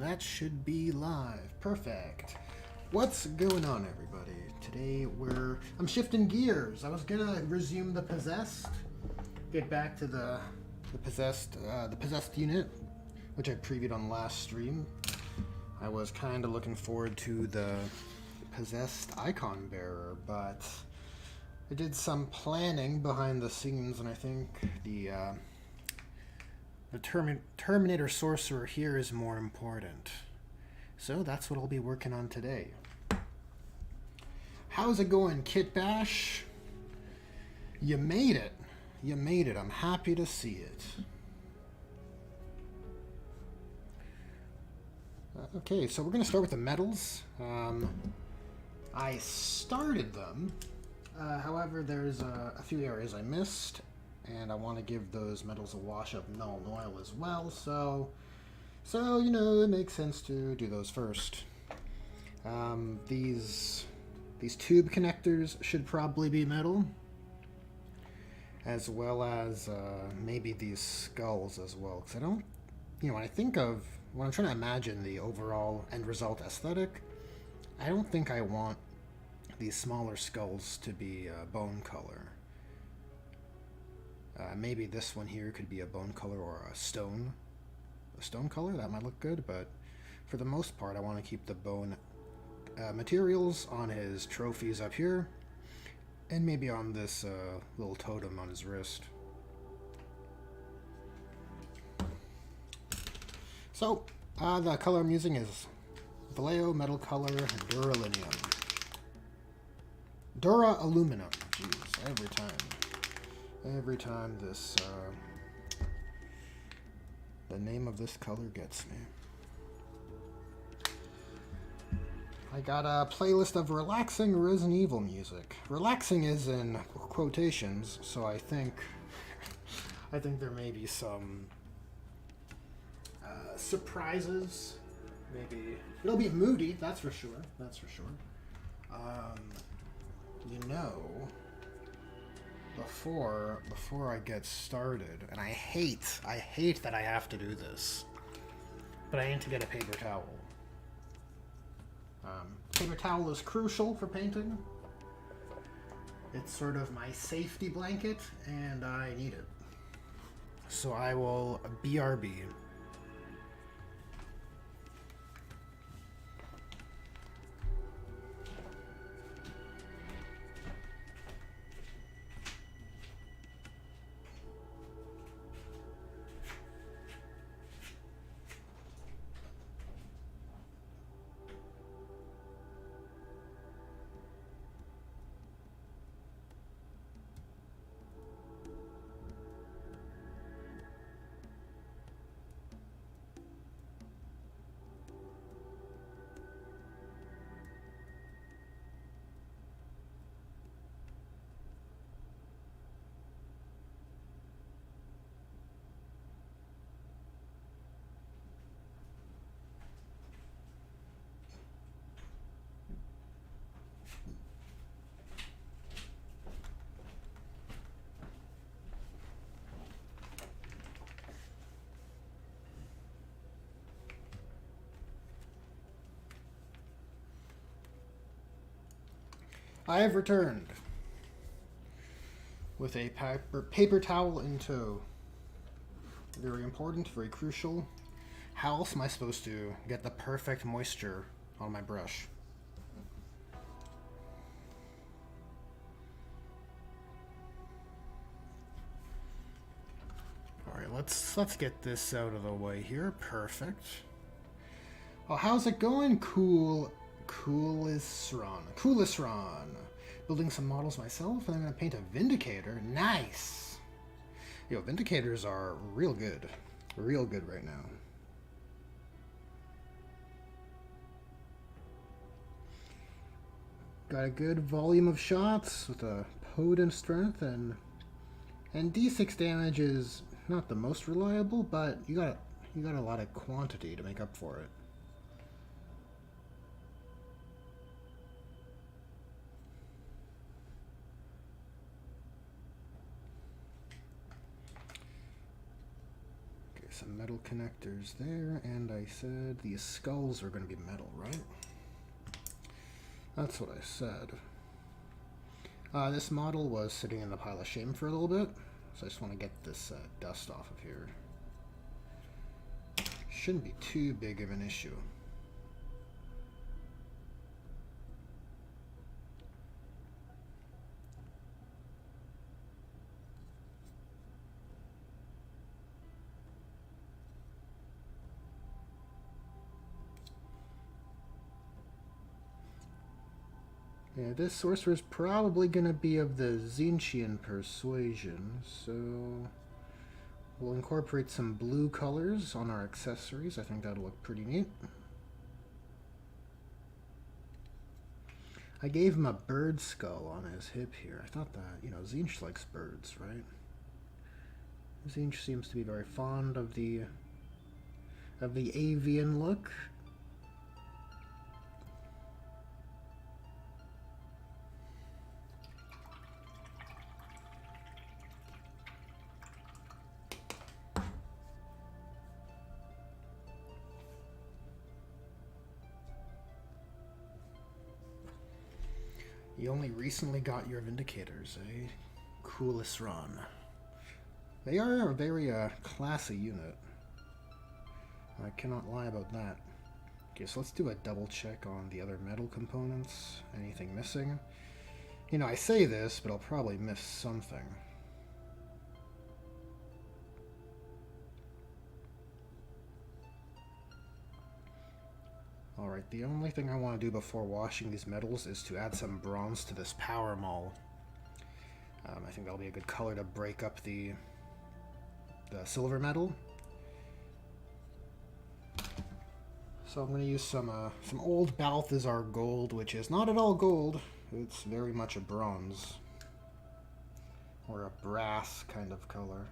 That should be live. Perfect. What's going on, everybody? Today I'm shifting gears. I was gonna resume the Possessed, get back to the Possessed unit, which I previewed on last stream. I was kind of looking forward to the Possessed Icon Bearer, but I did some planning behind the scenes, and I think the Terminator Sorcerer here is more important. So that's what I'll be working on today. How's it going, Kit Bash? You made it. You made it. I'm happy to see it. Okay, so we're going to start with the medals. I started them. However, there's a few areas I missed, and I want to give those medals a wash of Null Oil as well, so you know, it makes sense to do those first. These tube connectors should probably be metal, as well as maybe these skulls as well, because I don't, you know, when I'm trying to imagine the overall end result aesthetic, I don't think I want these smaller skulls to be bone color. Maybe this one here could be a bone color or a stone color. That might look good, but for the most part, I want to keep the bone materials on his trophies up here, and maybe on this little totem on his wrist. So, the color I'm using is Vallejo Metal Color Duralinium. Dura Aluminum. Jeez, every time this, the name of this color gets me. I got a playlist of relaxing Resident Evil music. Relaxing is in quotations, so I think there may be some surprises. Maybe it'll be moody. That's for sure. You know, before I get started, and I hate that I have to do this, but I need to get a paper towel. Paper towel is crucial for painting. It's sort of my safety blanket, and I need it. So I will BRB. I have returned with a paper towel in tow. Very important, very crucial. How else am I supposed to get the perfect moisture on my brush? Alright, let's get this out of the way here. Perfect. Oh, how's it going, Coolisron. Building some models myself, and I'm going to paint a Vindicator. Nice! Yo, Vindicators are real good. Real good right now. Got a good volume of shots with a potent strength, and D6 damage is not the most reliable, but you got a lot of quantity to make up for it. some metal connectors there, and I said these skulls are going to be metal, right? That's what I said. This model was sitting in the pile of shame for a little bit, so I just want to get this dust off of here. Shouldn't be too big of an issue. Yeah, this sorcerer is probably going to be of the Tzeentchian persuasion, so we'll incorporate some blue colors on our accessories. I think that'll look pretty neat. I gave him a bird skull on his hip here. I thought that, you know, Tzeentch likes birds, right? Tzeentch seems to be very fond of the avian look. You only recently got your Vindicators, eh? Coolest run. They are a very classy unit. I cannot lie about that. Okay, so let's do a double check on the other metal components. Anything missing? You know, I say this, but I'll probably miss something. Alright, the only thing I want to do before washing these metals is to add some bronze to this power maul. I think that'll be a good color to break up the silver metal. So I'm going to use some old Balthazar gold, which is not at all gold. It's very much a bronze. Or a brass kind of color.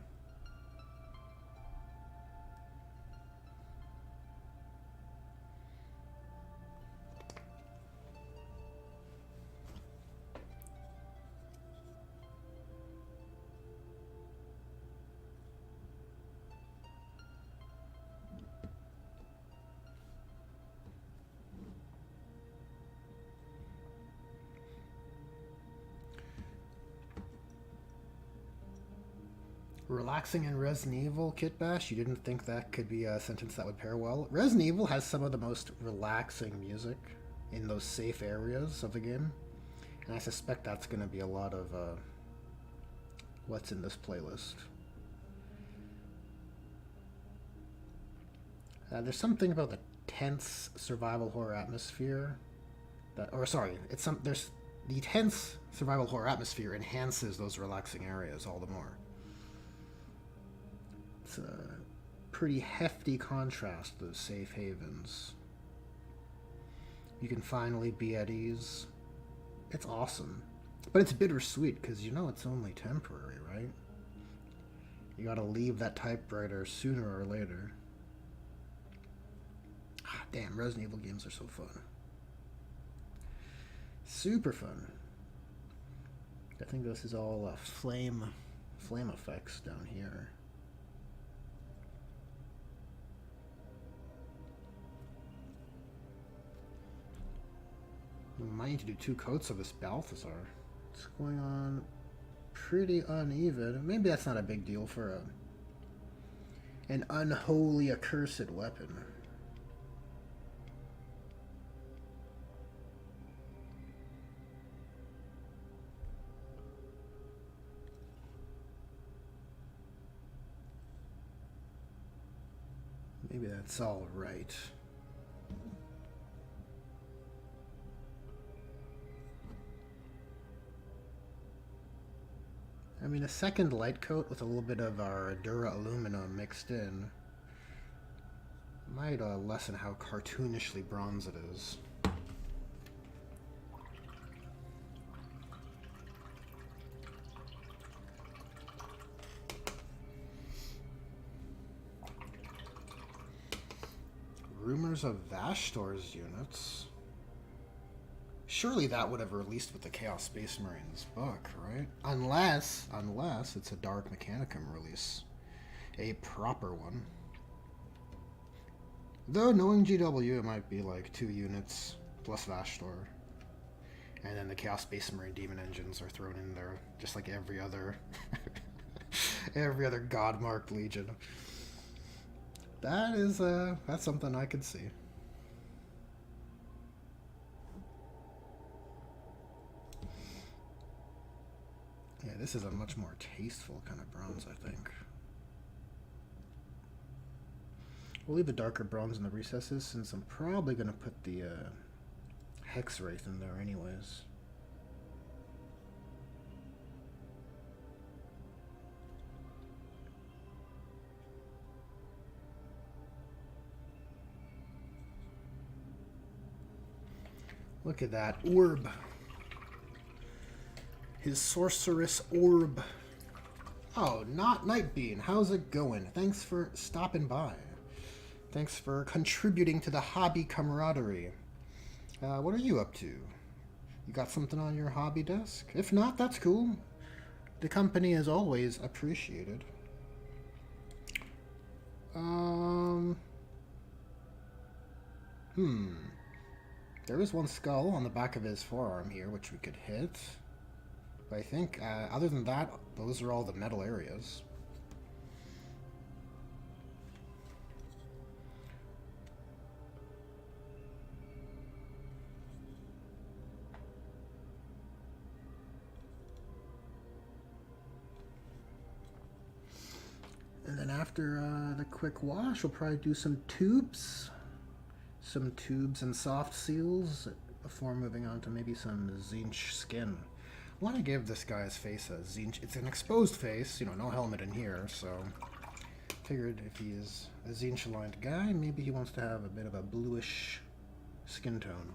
Relaxing in Resident Evil, Kitbash? You didn't think that could be a sentence that would pair well? Resident Evil has some of the most relaxing music in those safe areas of the game. And I suspect that's going to be a lot of what's in this playlist. There's something about the tense survival horror atmosphere that, or sorry, there's the tense survival horror atmosphere enhances those relaxing areas all the more. It's a pretty hefty contrast, those safe havens. You can finally be at ease. It's awesome. But it's bittersweet, because you know it's only temporary, right? You gotta leave that typewriter sooner or later. Ah, damn, Resident Evil games are so fun. Super fun. I think this is all flame effects down here. We might need to do 2 coats of this Balthazar. It's going on pretty uneven. Maybe that's not a big deal for an unholy accursed weapon. Maybe that's all right. I mean, a second light coat with a little bit of our Dura Aluminum mixed in might lessen how cartoonishly bronze it is. Rumors of Vashtor's units. Surely that would have released with the Chaos Space Marines book, right? Unless it's a Dark Mechanicum release. A proper one. Though knowing GW, it might be like 2 units plus Vashtor. And then the Chaos Space Marine Demon Engines are thrown in there, just like every other every other God-marked Legion. That is that's something I could see. Yeah, this is a much more tasteful kind of bronze, I think. We'll leave the darker bronze in the recesses, since I'm probably going to put the Hexwraith in there anyways. Look at that orb. His sorceress orb. Oh, not Nightbean. How's it going? Thanks for stopping by. Thanks for contributing to the hobby camaraderie. What are you up to? You got something on your hobby desk? If not, that's cool. The company is always appreciated. There is one skull on the back of his forearm here, which we could hit. But I think, other than that, those are all the metal areas. And then after the quick wash, we'll probably do some tubes. Some tubes and soft seals before moving on to maybe some Tzeentch skin. I want to give this guy's face a Tzeentch. It's an exposed face, you know, no helmet in here, so figured if he is a Tzeentch-aligned guy, maybe he wants to have a bit of a bluish skin tone.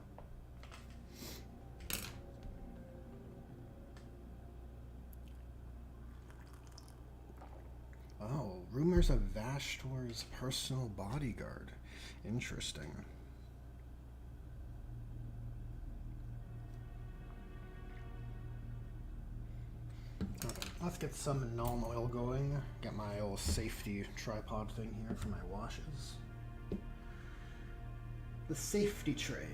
Oh, rumors of Vashtor's personal bodyguard. Interesting. Okay, let's get some Nuln Oil going. Get my old safety tripod thing here for my washes. The safety tray.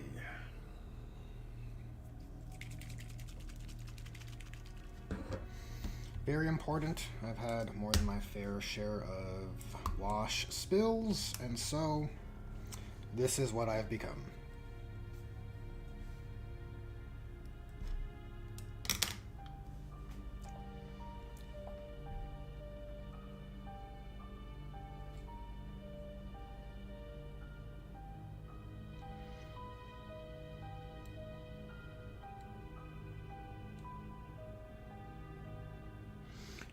Very important. I've had more than my fair share of wash spills, and so this is what I've become.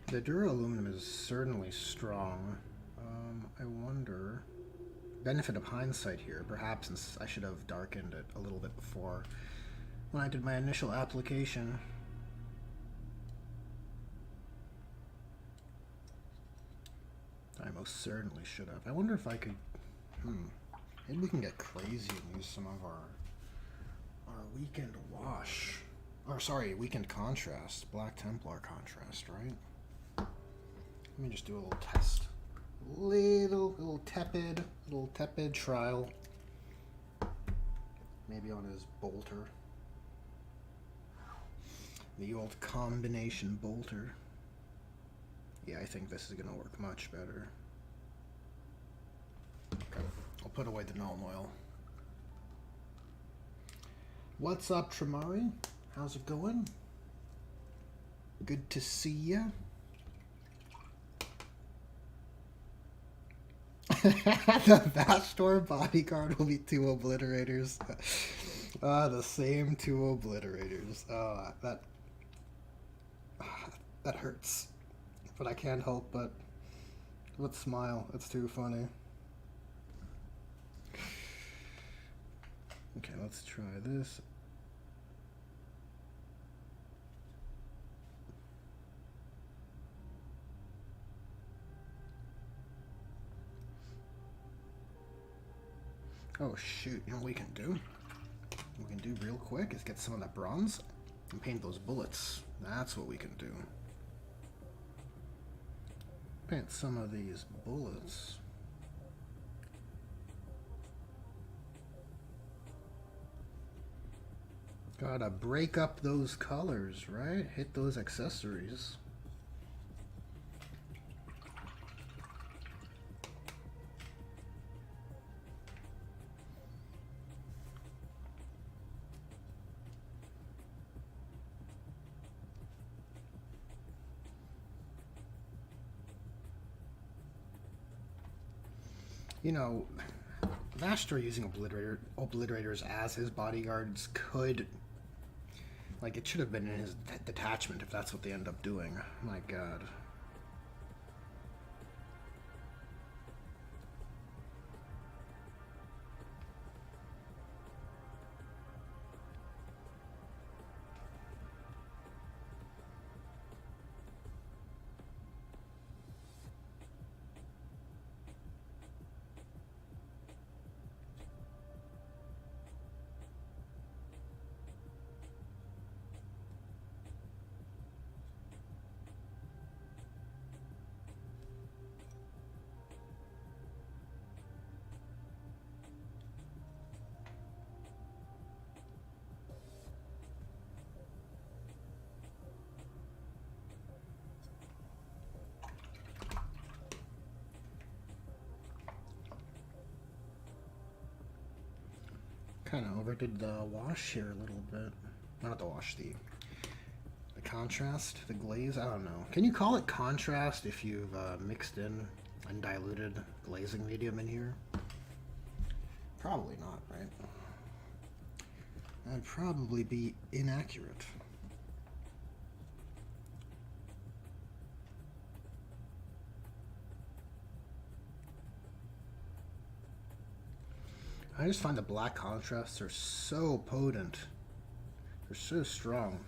The Dura-Aluminum is certainly strong. I wonder... Benefit of hindsight here. Perhaps since I should have darkened it a little bit before when I did my initial application. I most certainly should have. I wonder if I could... Maybe we can get crazy and use some of our weekend wash. Or Sorry, weekend contrast. Black Templar contrast, right? Let me just do a little test. Little tepid trial. Maybe on his bolter. The old combination bolter. Yeah, I think this is gonna work much better. Okay, I'll put away the Nuln Oil. What's up, Tramari? How's it going? Good to see ya. The Vashtor bodyguard will be 2 obliterators. The same 2 obliterators. That hurts. But I can't help but smile. It's too funny. Okay, let's try this. Oh shoot, you know what we can do? What we can do real quick is get some of that bronze and paint those bullets. That's what we can do. Paint some of these bullets. Gotta break up those colors, right? Hit those accessories. You know, Vastra using obliterators as his bodyguards could, like, it should have been in his detachment if that's what they end up doing. My god. Kind of overdid the wash here a little bit. Not the wash, the contrast, the glaze. I don't know. Can you call it contrast if you've mixed in undiluted glazing medium in here? Probably not, right? That'd probably be inaccurate. I just find the black contrasts are so potent. They're so strong.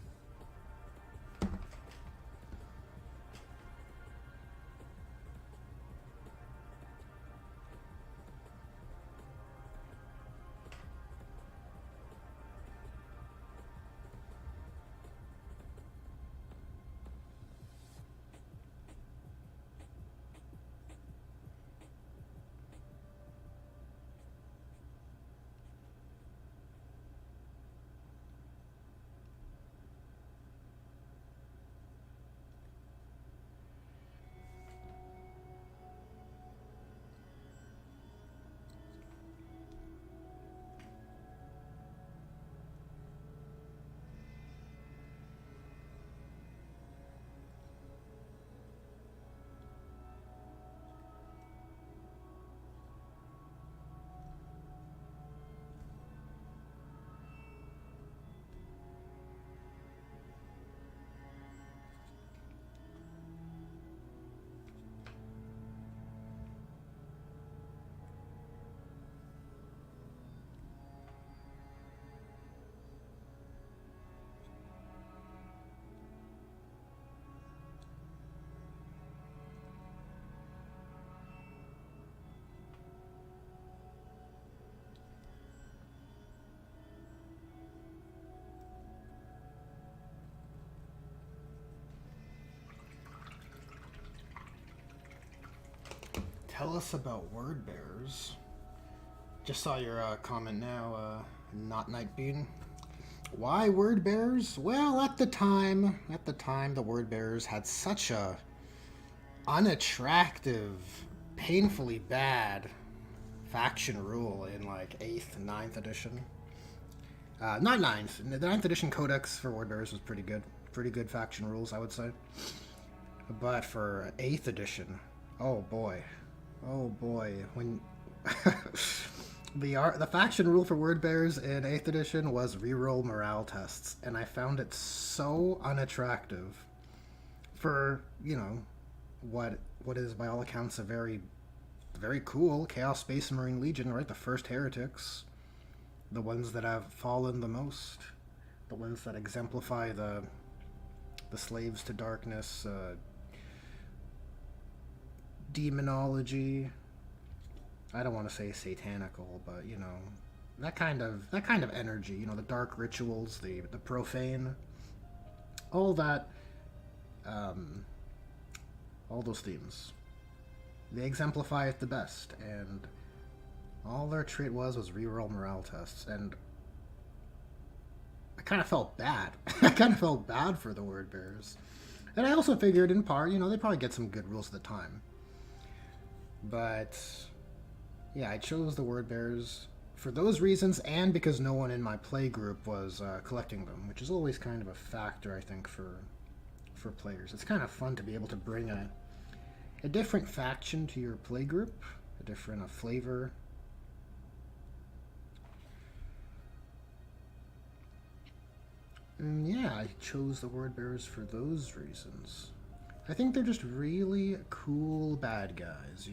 Tell us about word bearers. Just saw your comment now, not Nightbean. Why word bearers? Well, at the time, the word bearers had such a unattractive, painfully bad faction rule in like 8th and 9th edition. Not 9th. The 9th edition codex for word bearers was pretty good. Pretty good faction rules, I would say. But for 8th edition, oh boy. When the faction rule for word bearers in 8th edition was reroll morale tests, and I found it so unattractive for, you know, what is by all accounts a very cool Chaos Space Marine Legion, right? The first heretics, the ones that have fallen the most, the ones that exemplify the slaves to darkness, demonology. I don't want to say satanical, but you know, that kind of energy. You know, the dark rituals, the profane, all that, all those themes. They exemplify it the best, and all their trait was reroll morale tests. And I kind of felt bad. I kind of felt bad for the word bearers. And I also figured, in part, they probably get some good rules at the time. But yeah, I chose the word bearers for those reasons, and because no one in my play group was collecting them, which is always kind of a factor, I think, for players. It's kind of fun to be able to bring a different faction to your play group, a different flavor. And yeah, I chose the word bearers for those reasons. I think they're just really cool bad guys,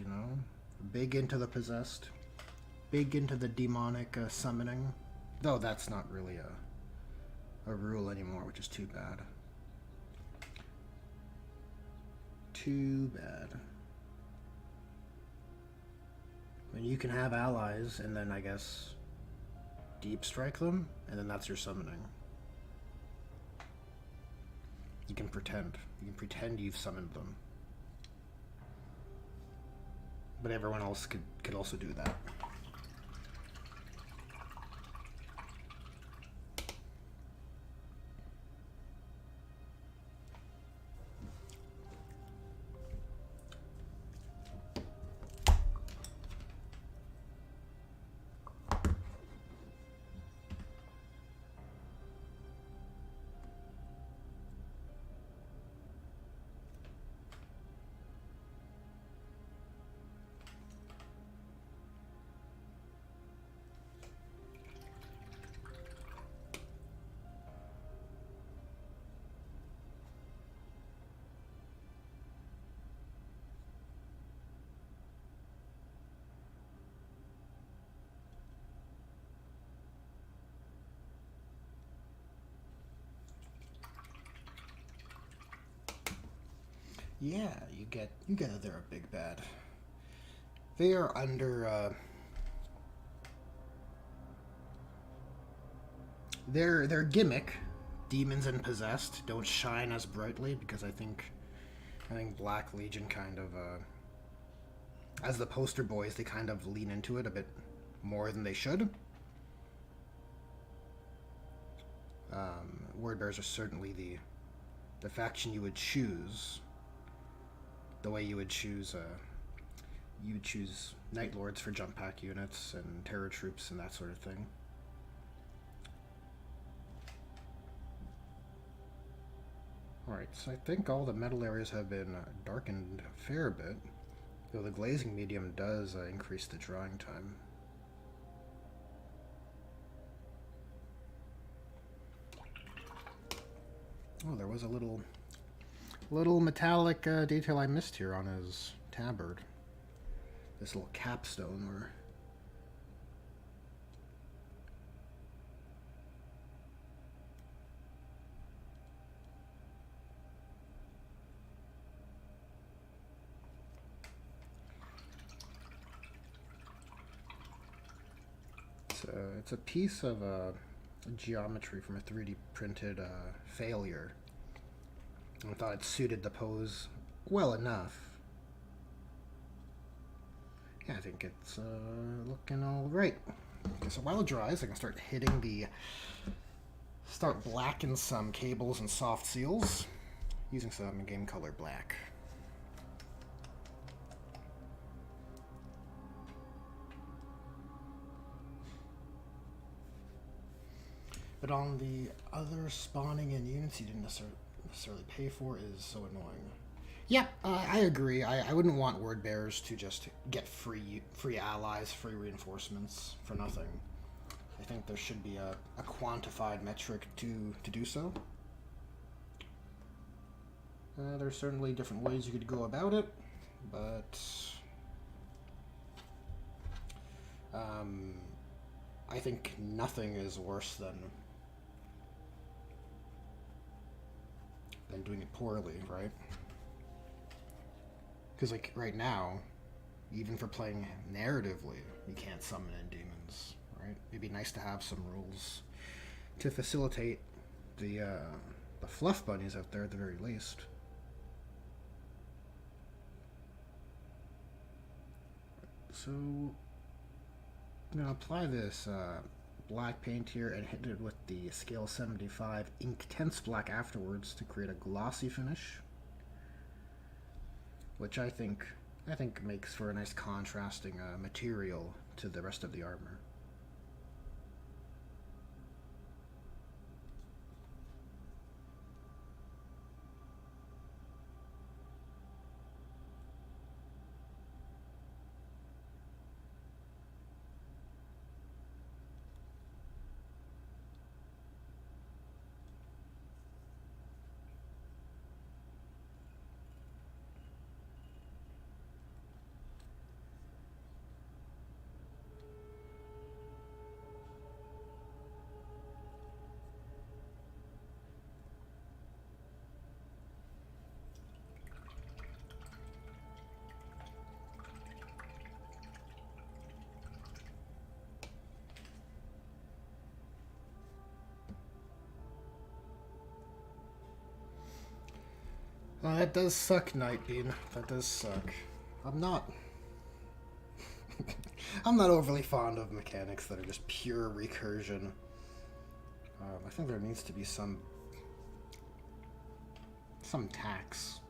Big into the possessed, big into the demonic summoning. Though that's not really a rule anymore, which is too bad. Too bad. I mean, you can have allies, and then I guess deep strike them, and then that's your summoning. You can pretend. You can pretend you've summoned them. But everyone else could also do that. Yeah, you get that they're a big bad. They are under their gimmick, demons and possessed, don't shine as brightly because I think Black Legion kind of as the poster boys, they kind of lean into it a bit more than they should. Word bearers are certainly the faction you would choose. The way you would choose Night Lords for jump pack units and terror troops and that sort of thing. Alright, so I think all the metal areas have been darkened a fair bit, though the glazing medium does increase the drawing time. Oh, there was a little metallic detail I missed here on his tabard. This little capstone where it's a piece of geometry from a 3D printed failure. I thought it suited the pose well enough. Yeah, I think it's looking all right. Okay, so while it dries, I can start blacking some cables and soft seals using some game color black. But on the other spawning in units you didn't necessarily pay for is so annoying. Yeah, I agree. I wouldn't want word bearers to just get free allies, free reinforcements for nothing. I think there should be a quantified metric to do so. There's certainly different ways you could go about it, but I think nothing is worse than doing it poorly, right? Because like right now, even for playing narratively, you can't summon in demons, right? It'd be nice to have some rules to facilitate the fluff bunnies out there at the very least. So I'm gonna apply this black paint here and hit it with the Scale 75 Inktense Black afterwards to create a glossy finish, which I think makes for a nice contrasting material to the rest of the armor. That does suck, Nightbeam. That does suck. I'm not overly fond of mechanics that are just pure recursion. I think there needs to be some tax.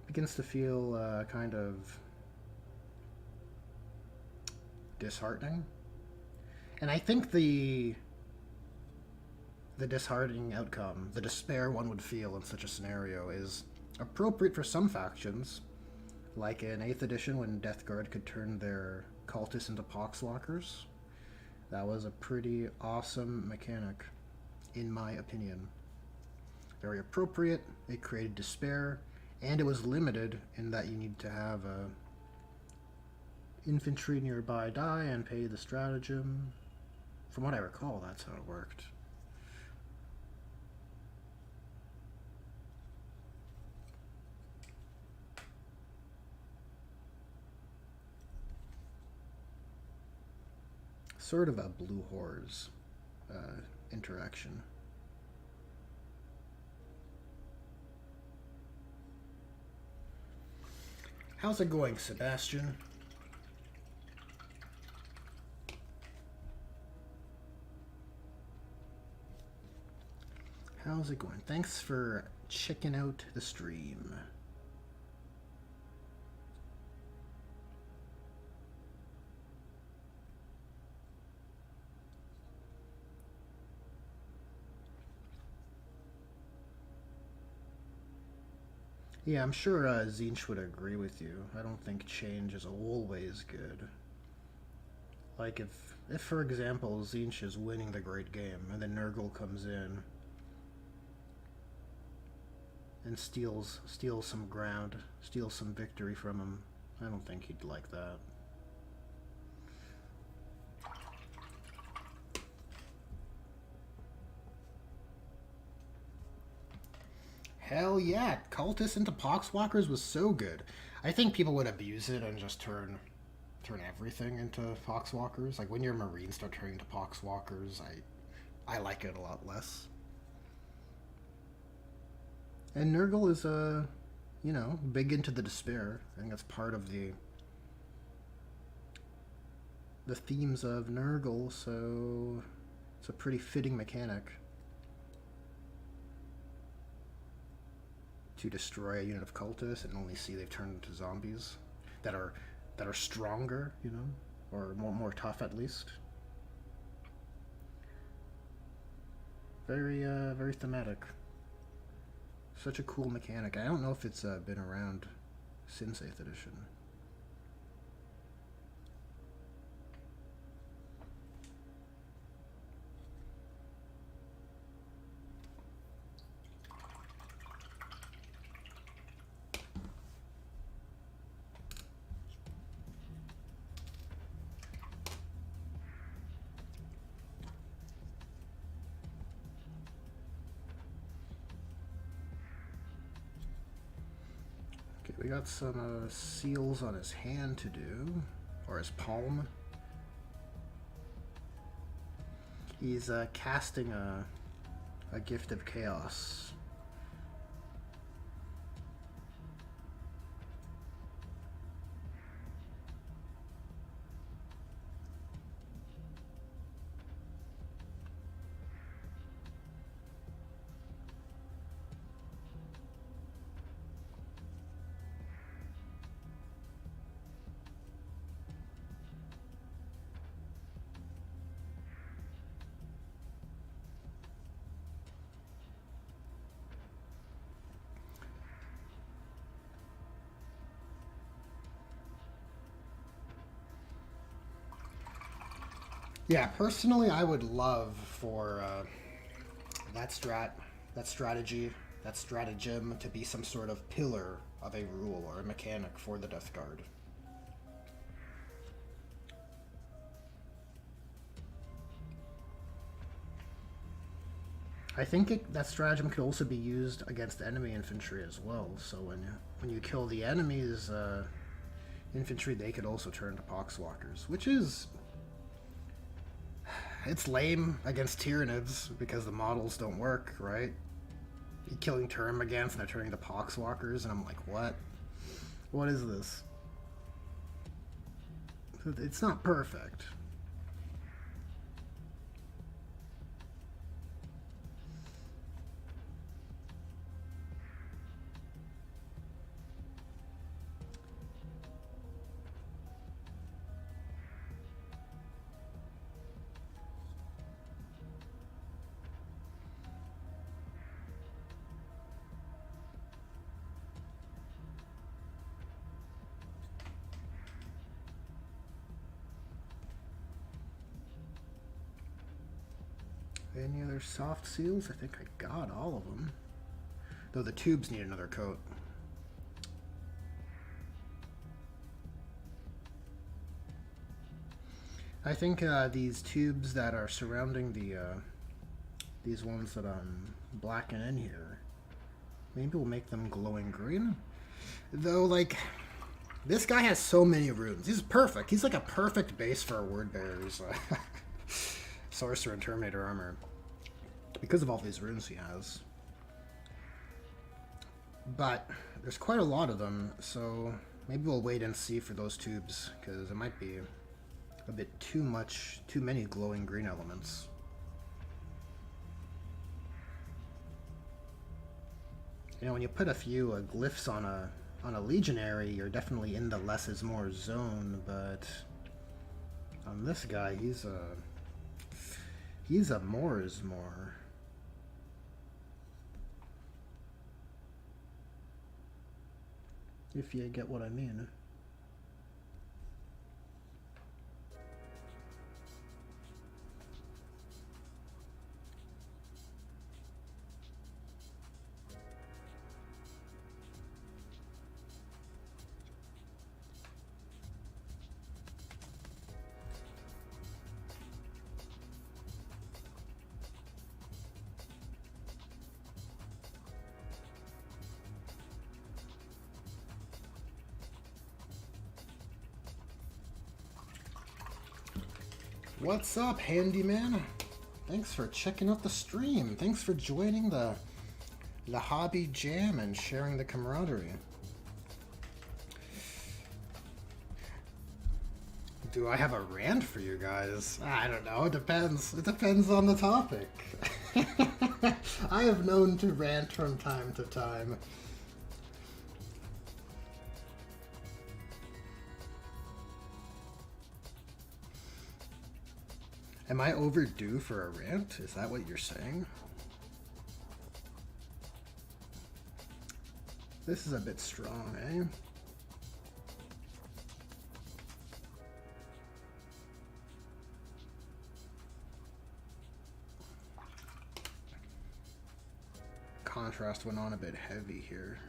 Begins to feel kind of disheartening. And I think the disheartening outcome, the despair one would feel in such a scenario, is appropriate for some factions, like in 8th edition when Death Guard could turn their cultists into poxwalkers. That was a pretty awesome mechanic, in my opinion. Very appropriate, it created despair, and it was limited in that you need to have infantry nearby die and pay the stratagem. From what I recall, that's how it worked. Sort of a Blue Horrors interaction. How's it going, Sebastian? How's it going? Thanks for checking out the stream. Yeah, I'm sure Zinch would agree with you. I don't think change is always good. Like if for example, Zinch is winning the great game, and then Nurgle comes in and steals some ground, steals some victory from him, I don't think he'd like that. Hell yeah, Cultists into Poxwalkers was so good. I think people would abuse it and just turn everything into Poxwalkers. Like when your Marines start turning into Poxwalkers, I like it a lot less. And Nurgle is you know, big into the despair. I think that's part of the themes of Nurgle, so it's a pretty fitting mechanic to destroy a unit of cultists and only see they've turned into zombies that are stronger, you know, or more tough at least. Very very thematic. Such a cool mechanic. I don't know if it's been around since 8th edition. We got some seals on his hand to do, or his palm. He's casting a Gift of Chaos. Yeah, personally, I would love for that strategy, that stratagem to be some sort of pillar of a rule or a mechanic for the Death Guard. I think that stratagem could also be used against enemy infantry as well. So when you kill the enemy's infantry, they could also turn to poxwalkers, which is it's lame against Tyranids because the models don't work, right? You're killing Termagants and they're turning to poxwalkers, and I'm like, what? What is this? It's not perfect. Any other soft seals? I think I got all of them. Though the tubes need another coat. I think these tubes that are surrounding these ones that I'm blacking in here, maybe we'll make them glowing green. Though, like, this guy has so many runes. He's perfect. He's like a perfect base for a word bearer's Sorcerer and Terminator armor. Because of all these runes he has. But there's quite a lot of them, so maybe we'll wait and see for those tubes, because it might be a bit too many glowing green elements. You know, when you put a few glyphs on a legionary, you're definitely in the less is more zone, but on this guy, he's a more is more. If you get what I mean. What's up, handyman? Thanks for checking out the stream. Thanks for joining the hobby jam and sharing the camaraderie. Do I have a rant for you guys? I don't know. It depends. It depends on the topic. I have known to rant from time to time. Am I overdue for a rant? Is that what you're saying? This is a bit strong, eh? Contrast went on a bit heavy here.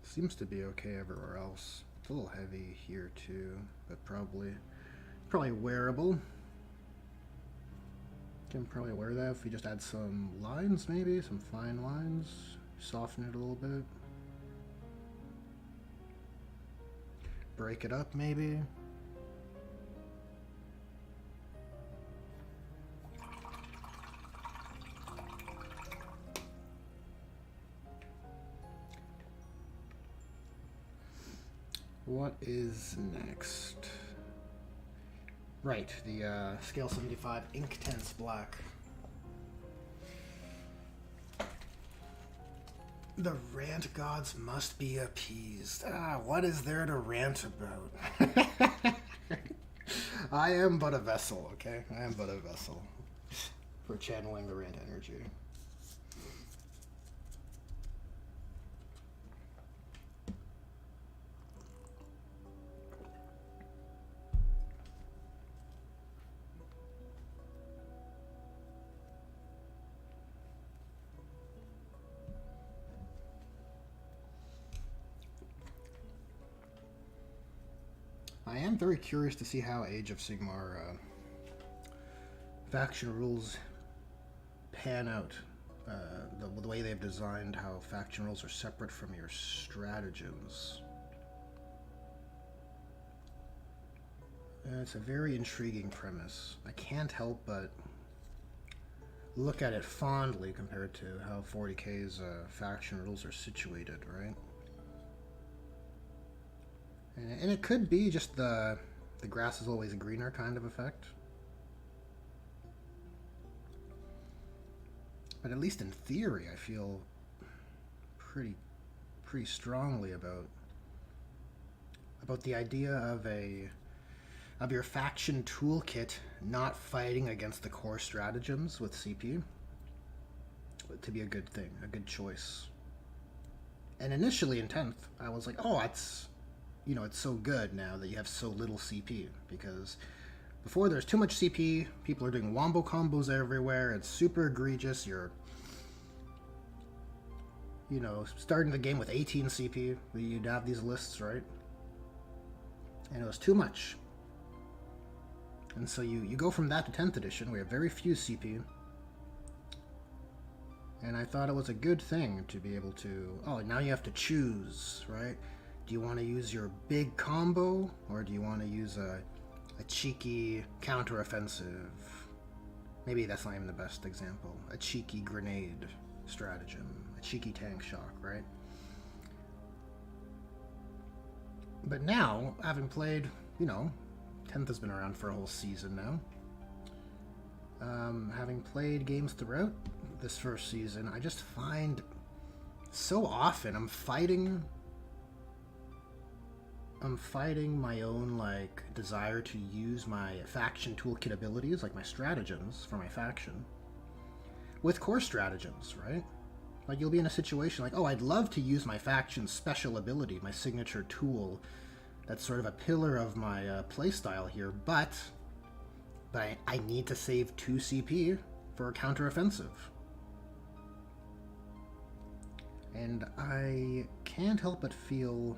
Seems to be okay everywhere else. It's a little heavy here too, but probably wearable. Can probably wear that if we just add some lines, maybe some fine lines, soften it a little bit, break it up maybe. What is next? Right, the Scale 75 Inktense Black. The rant gods must be appeased. What is there to rant about? I am but a vessel, okay? I am but a vessel for channeling the rant energy. I am very curious to see how Age of Sigmar faction rules pan out. The way they've designed how faction rules are separate from your stratagems. It's a very intriguing premise. I can't help but look at it fondly compared to how 40k's faction rules are situated, right? And it could be just the grass is always greener kind of effect. But at least in theory, I feel pretty strongly about the idea of your faction toolkit not fighting against the core stratagems with CP to be a good thing, a good choice. And initially in 10th, I was like, oh, it's so good now that you have so little CP, because before there's too much CP, people are doing wombo combos everywhere, it's super egregious, you're starting the game with 18 CP, you'd have these lists, right? And it was too much. And so you go from that to 10th edition, we have very few CP. And I thought it was a good thing to be able to, now you have to choose, right? Do you want to use your big combo, or do you want to use a cheeky counteroffensive? Maybe that's not even the best example. A cheeky grenade stratagem, a cheeky tank shock, right? But now, having played, 10th has been around for a whole season now. Having played games throughout this first season, I just find so often I'm fighting my own desire to use my faction toolkit abilities, like my stratagems for my faction, with core stratagems, right? Like you'll be in a situation like, I'd love to use my faction's special ability, my signature tool, that's sort of a pillar of my playstyle here, but I need to save 2 CP for a counteroffensive. And I can't help but feel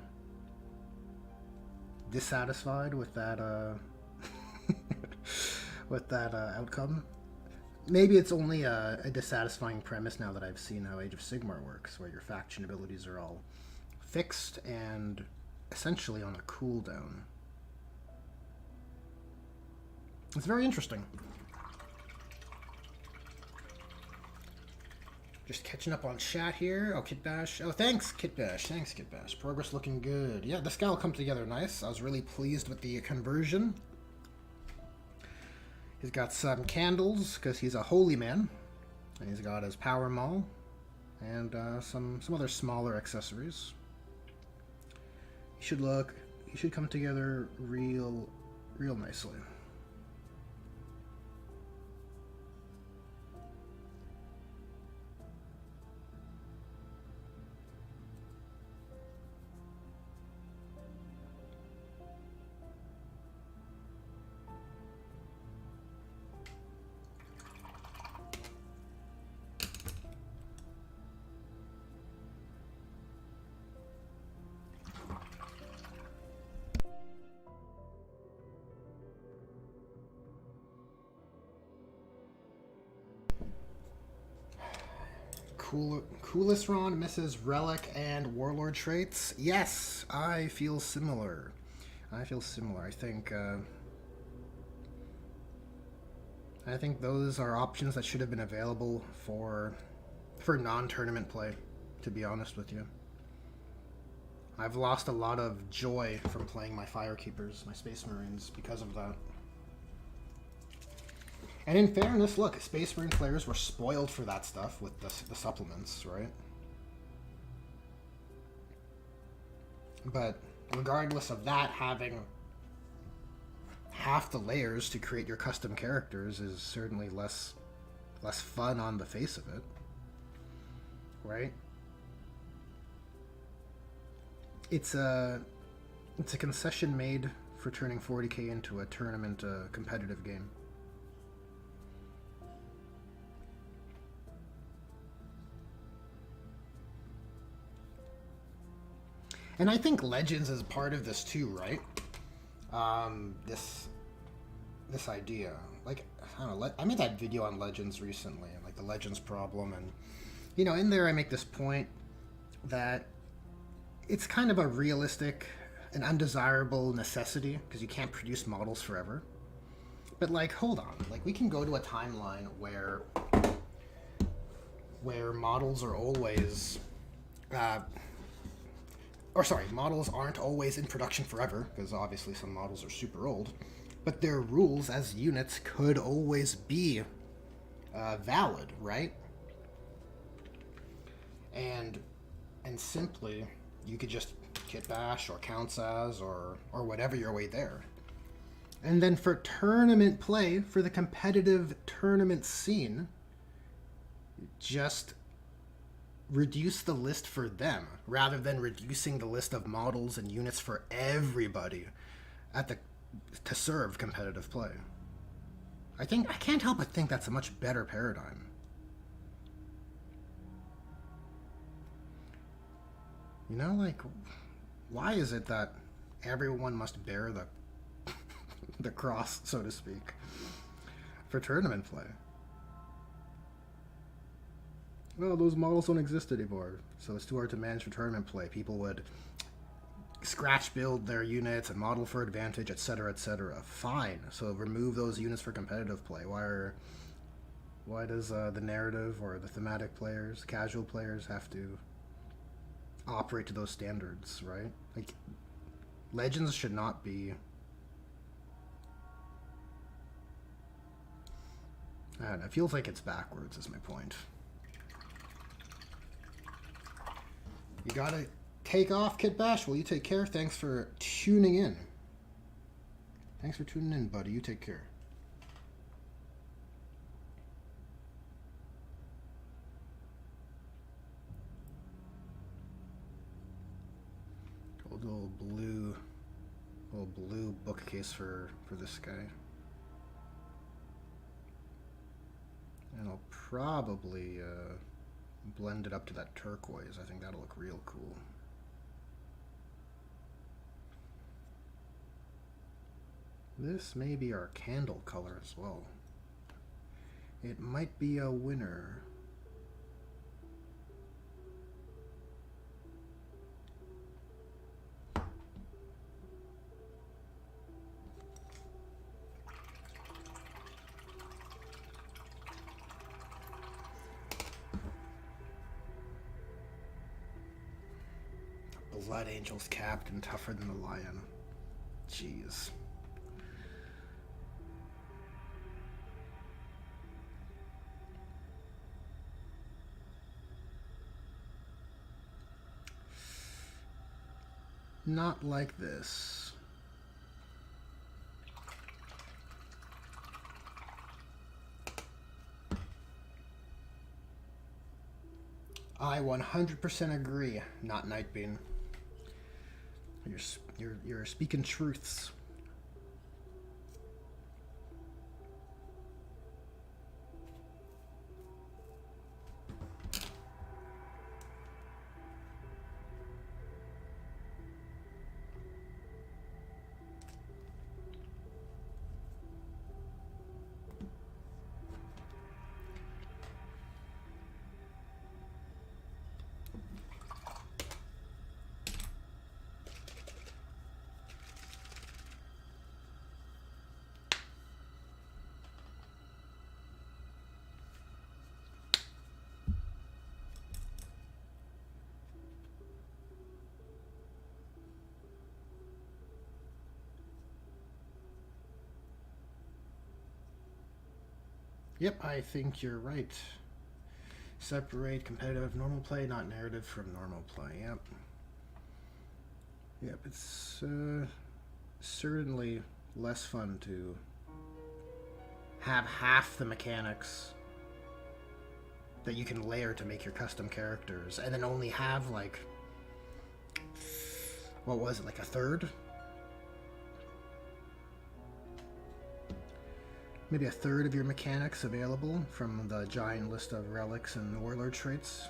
dissatisfied with that outcome. Maybe it's only a dissatisfying premise now that I've seen how Age of Sigmar works, where your faction abilities are all fixed and essentially on a cooldown. It's very interesting. Just catching up on chat here. Oh, Kitbash. Oh, thanks, Kitbash. Thanks, Kitbash. Progress looking good. Yeah, this guy will come together nice. I was really pleased with the conversion. He's got some candles, because he's a holy man. And he's got his power maul. And some other smaller accessories. He should come together real nicely. Coolest Ron misses Relic and Warlord traits. Yes, I feel similar. I think those are options that should have been available for non-tournament play, to be honest with you. I've lost a lot of joy from playing my Firekeepers, my Space Marines, because of that. And in fairness, look, Space Marine players were spoiled for that stuff with the supplements, right? But regardless of that, having half the layers to create your custom characters is certainly less fun on the face of it, right? It's a concession made for turning 40k into a tournament competitive game. And I think Legends is part of this too, right? This idea. Like, I don't know, I made that video on Legends recently, and like the Legends problem, and in there I make this point that it's kind of a realistic and undesirable necessity because you can't produce models forever. But like, hold on, like we can go to a timeline where models are always models aren't always in production forever, because obviously some models are super old, but their rules as units could always be valid, right? And simply, you could just kit bash or counts as or whatever your way there. And then for tournament play, for the competitive tournament scene, just reduce the list for them rather than reducing the list of models and units for everybody to serve competitive play. I can't help but think that's a much better paradigm. Like, why is it that everyone must bear the cross, so to speak, for tournament play? Well, those models don't exist anymore, so it's too hard to manage for tournament play. People would scratch build their units and model for advantage, etc., etc. Fine. So remove those units for competitive play. Why does the narrative or the thematic players, casual players, have to operate to those standards, right? Like, Legends should not be... I don't know, it feels like it's backwards, is my point. You gotta take off, Kit Bash. Well, you take care. Thanks for tuning in. Thanks for tuning in, buddy. You take care. Little blue bookcase for this guy. And I'll probably blend it up to that turquoise. I think that'll look real cool. This may be our candle color as well. It might be a winner. Blood Angel's capped and tougher than the lion. Jeez. Not like this. I 100% agree, not Nightbean. You're speaking truths. Yep, I think you're right. Separate competitive normal play, not narrative, from normal play. Yep. Yep, it's certainly less fun to have half the mechanics that you can layer to make your custom characters, and then only have, like, what was it, like a third? Maybe a third of your mechanics available from the giant list of relics and warlord traits.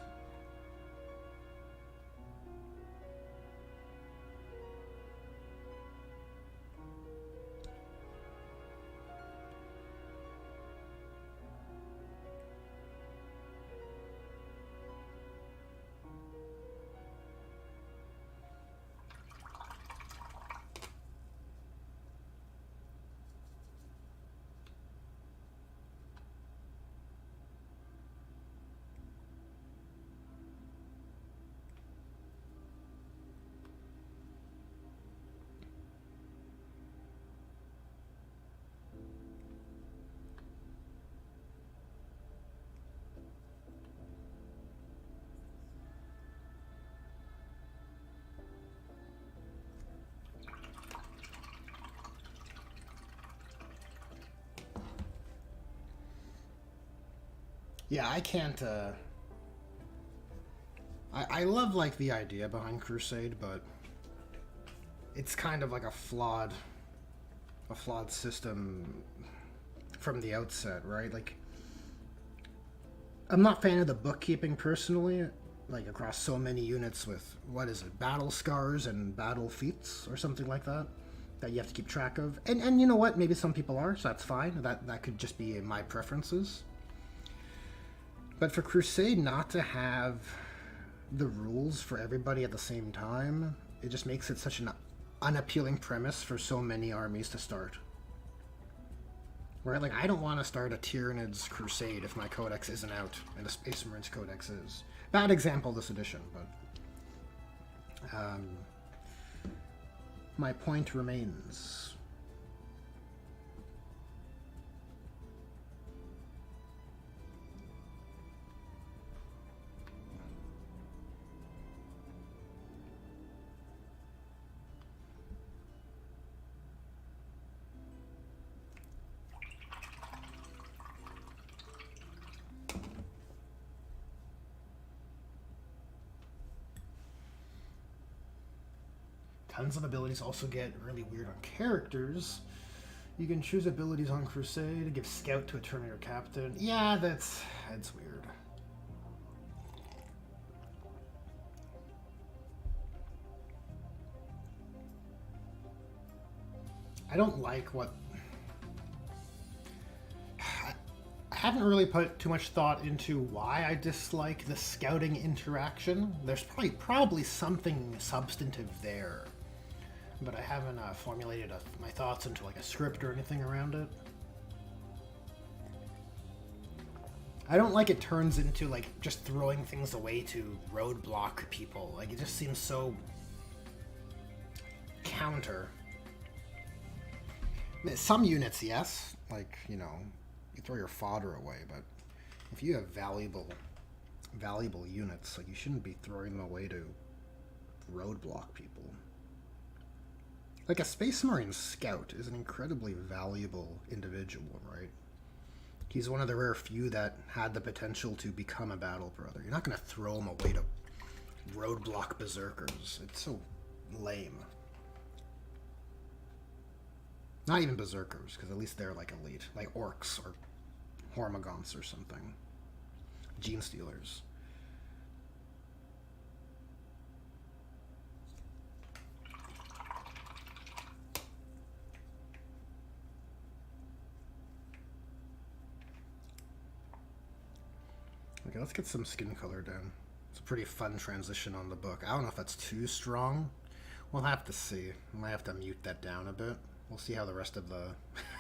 Yeah, I can't. I love like the idea behind Crusade, but it's kind of like a flawed system from the outset, right? Like, I'm not a fan of the bookkeeping personally, like across so many units with what is it, battle scars and battle feats or something like that that you have to keep track of. And you know what? Maybe some people are, so that's fine. That could just be my preferences. But for Crusade not to have the rules for everybody at the same time, it just makes it such an unappealing premise for so many armies to start. Right? Like, I don't want to start a Tyranids Crusade if my codex isn't out, and the Space Marines codex is. Bad example this edition, but my point remains. Tons of abilities also get really weird on characters. You can choose abilities on Crusade, give Scout to a Terminator Captain. Yeah, that's weird. I don't like what... I haven't really put too much thought into why I dislike the scouting interaction. There's probably something substantive there, but I haven't formulated my thoughts into like a script or anything around it. I don't like it turns into like just throwing things away to roadblock people. Like, it just seems so counter. Some units, yes, like, you know, you throw your fodder away, but if you have valuable units, like, you shouldn't be throwing them away to roadblock people. Like, a Space Marine Scout is an incredibly valuable individual, right? He's one of the rare few that had the potential to become a battle brother. You're not going to throw him away to roadblock berserkers. It's so lame. Not even berserkers, because at least they're like elite, like orcs or hormagaunts or something. Gene stealers. Okay, let's get some skin color down. It's a pretty fun transition on the book. I don't know if that's too strong. We'll have to see. I might have to mute that down a bit. We'll see how the rest of the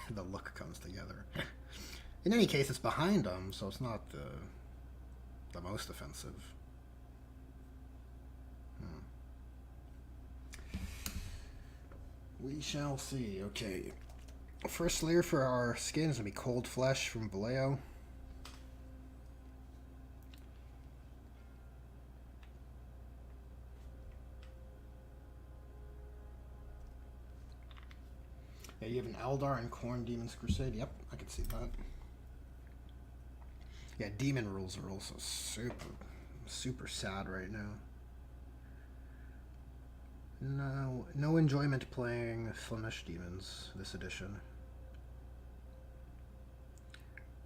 the look comes together. In any case, it's behind them, so it's not the most offensive. We shall see. Okay. First layer for our skin is going to be Cold Flesh from Vallejo. Yeah, you have an Eldar and Khorne Demon's Crusade. Yep, I can see that. Yeah, demon rules are also super sad right now. No enjoyment playing Slaanesh demons this edition.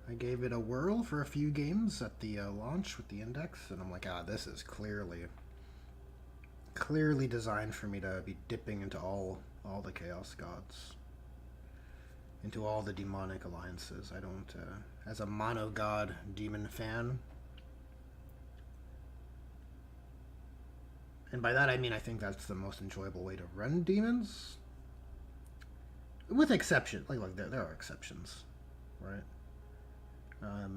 I gave it a whirl for a few games at the launch with the index, and I'm like, this is clearly designed for me to be dipping into all the Chaos Gods. Into all the demonic alliances. I don't, as a mono god demon fan, and by that I mean I think that's the most enjoyable way to run demons, with exception. Like there are exceptions, right?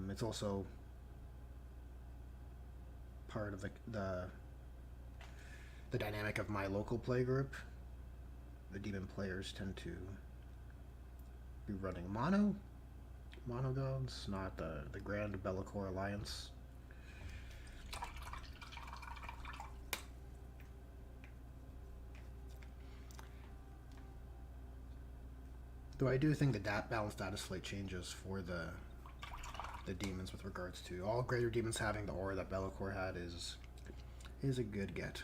It's also part of the dynamic of my local play group. The demon players tend to be running mono gods, not the Grand Be'lakor Alliance. Though I do think the balanced data slate changes for the the demons with regards to all greater demons having the aura that Be'lakor had is a good get.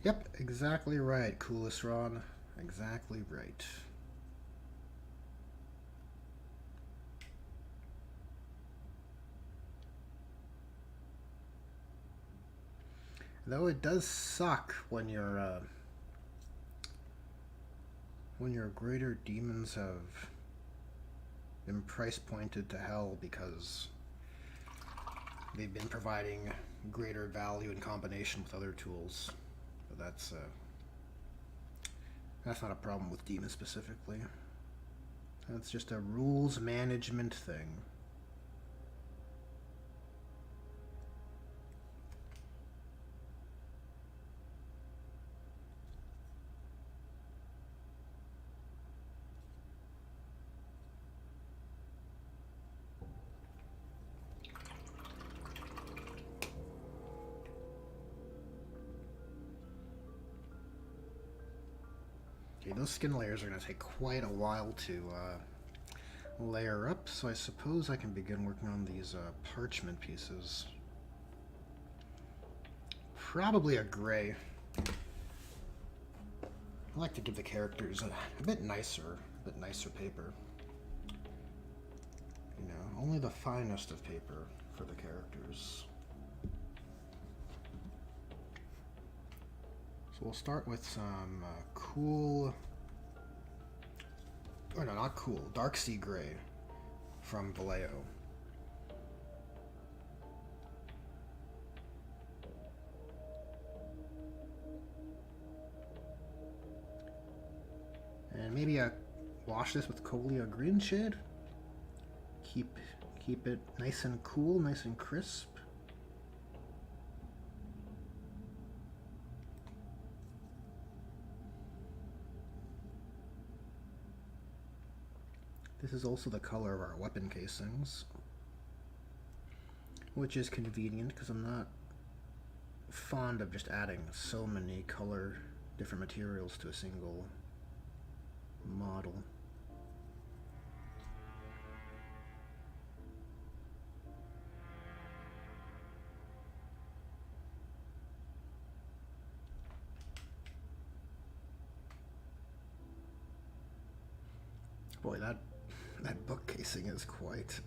Yep, exactly right, Coolest Ron. Exactly right. Though it does suck when your greater demons have been price pointed to hell because they've been providing greater value in combination with other tools. But that's not a problem with demons specifically. That's just a rules management thing. Okay, those skin layers are going to take quite a while to layer up, so I suppose I can begin working on these parchment pieces. Probably a gray. I like to give the characters a bit nicer paper. You know, only the finest of paper for the characters. So we'll start with some cool, or no, not cool, Dark Sea Gray from Vallejo. And maybe wash this with Colia Green Shade. Keep it nice and cool, nice and crisp. This is also the color of our weapon casings, which is convenient because I'm not fond of just adding so many different materials to a single model. Boy, that book casing is quite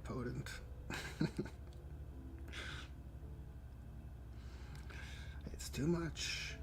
potent. It's too much.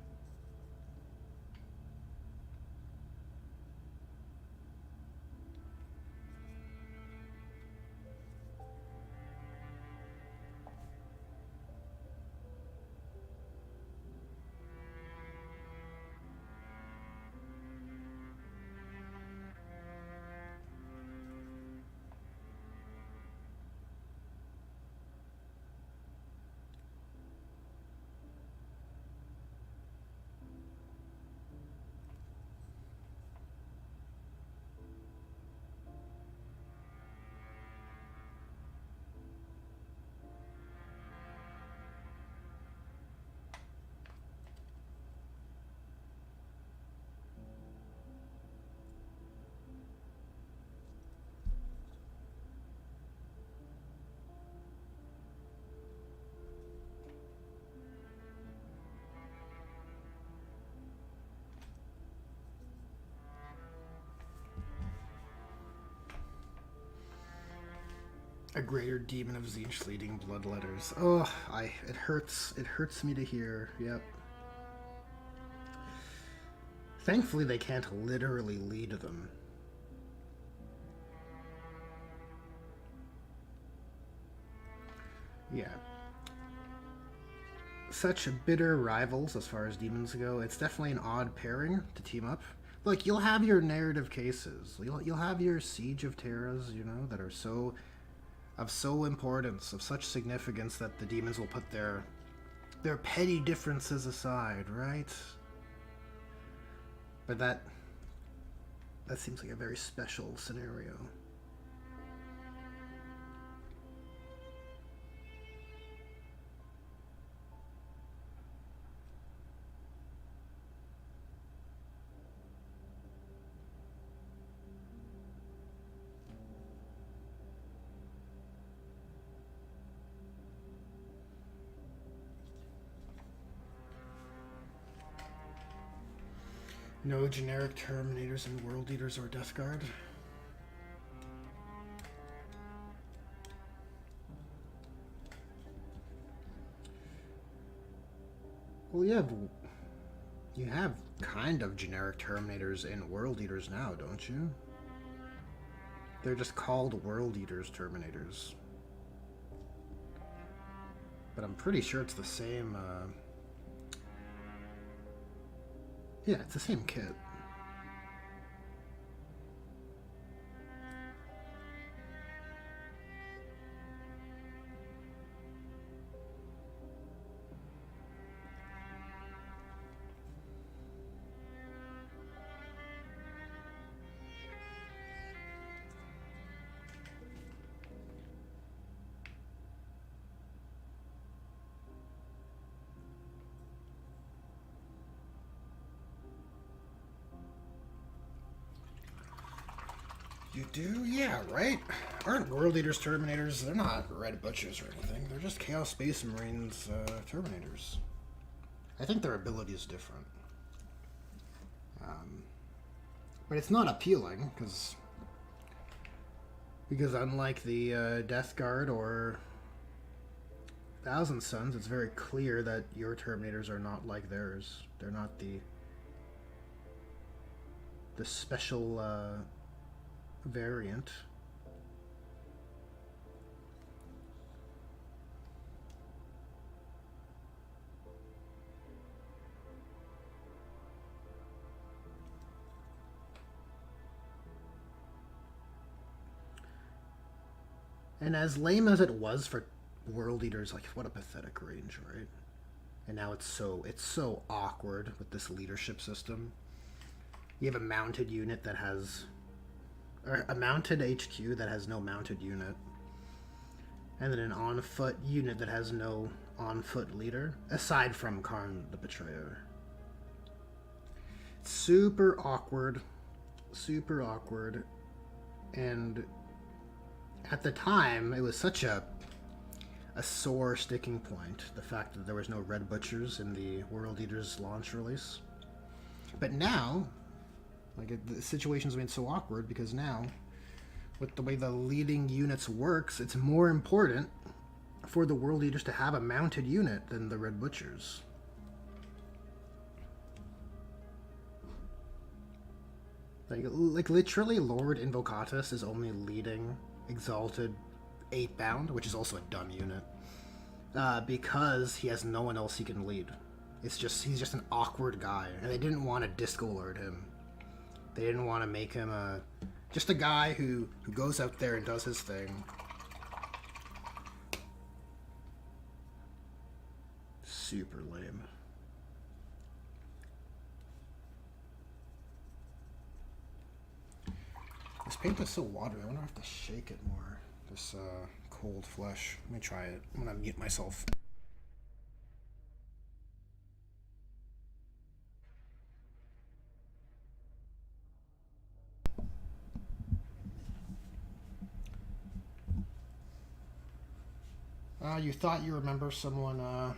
A greater demon of Tzeentch leading bloodletters. Oh, it hurts. It hurts me to hear. Yep. Thankfully, they can't literally lead them. Yeah. Such bitter rivals as far as demons go. It's definitely an odd pairing to team up. Like, you'll have your narrative cases. You'll have your Siege of Terras, you know, that are of importance, of such significance that the demons will put their petty differences aside, right? But that seems like a very special scenario. No generic Terminators and World Eaters or Death Guard. Well, you have kind of generic Terminators and World Eaters now, don't you? They're just called World Eaters Terminators. But I'm pretty sure it's the same, yeah, it's the same kit. You do? Yeah, right? Aren't World Eaters Terminators? They're not Red Butchers or anything. They're just Chaos Space Marines Terminators. I think their ability is different. But it's not appealing, because unlike the Death Guard or Thousand Sons, it's very clear that your Terminators are not like theirs. They're not the special variant. And as lame as it was for World Eaters, like, what a pathetic range, right? And now it's so awkward with this leadership system. You have a mounted unit that has, or a mounted HQ that has no mounted unit, and then an on-foot unit that has no on-foot leader, aside from Karn the Betrayer. Super awkward, and at the time, it was such a sore sticking point, the fact that there was no Red Butchers in the World Eaters launch release. But now, like, the situation's made so awkward because now, with the way the leading units works, it's more important for the World Eaters to have a mounted unit than the Red Butchers. Like literally, Lord Invocatus is only leading Exalted 8-bound, which is also a dumb unit, because he has no one else he can lead. He's just an awkward guy, and they didn't want to disco alert him. They didn't want to make him just a guy who goes out there and does his thing. Super lame. This paint is so watery. I wonder if I have to shake it more. This cold flesh. Let me try it. I'm gonna mute myself. You thought you remember someone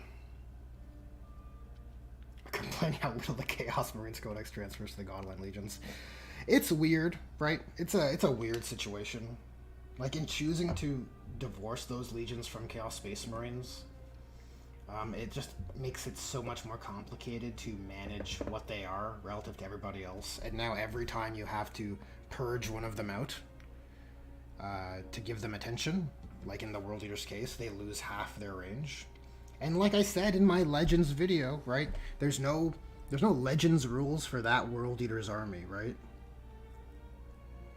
complaining how little the Chaos Marines Codex transfers to the Godline Legions. It's weird, right? It's a weird situation. Like, in choosing to divorce those legions from Chaos Space Marines, it just makes it so much more complicated to manage what they are relative to everybody else. And now every time you have to purge one of them out to give them attention, like in the World Eaters case, they lose half their range. And like I said in my Legends video, right? There's no Legends rules for that World Eaters army, right?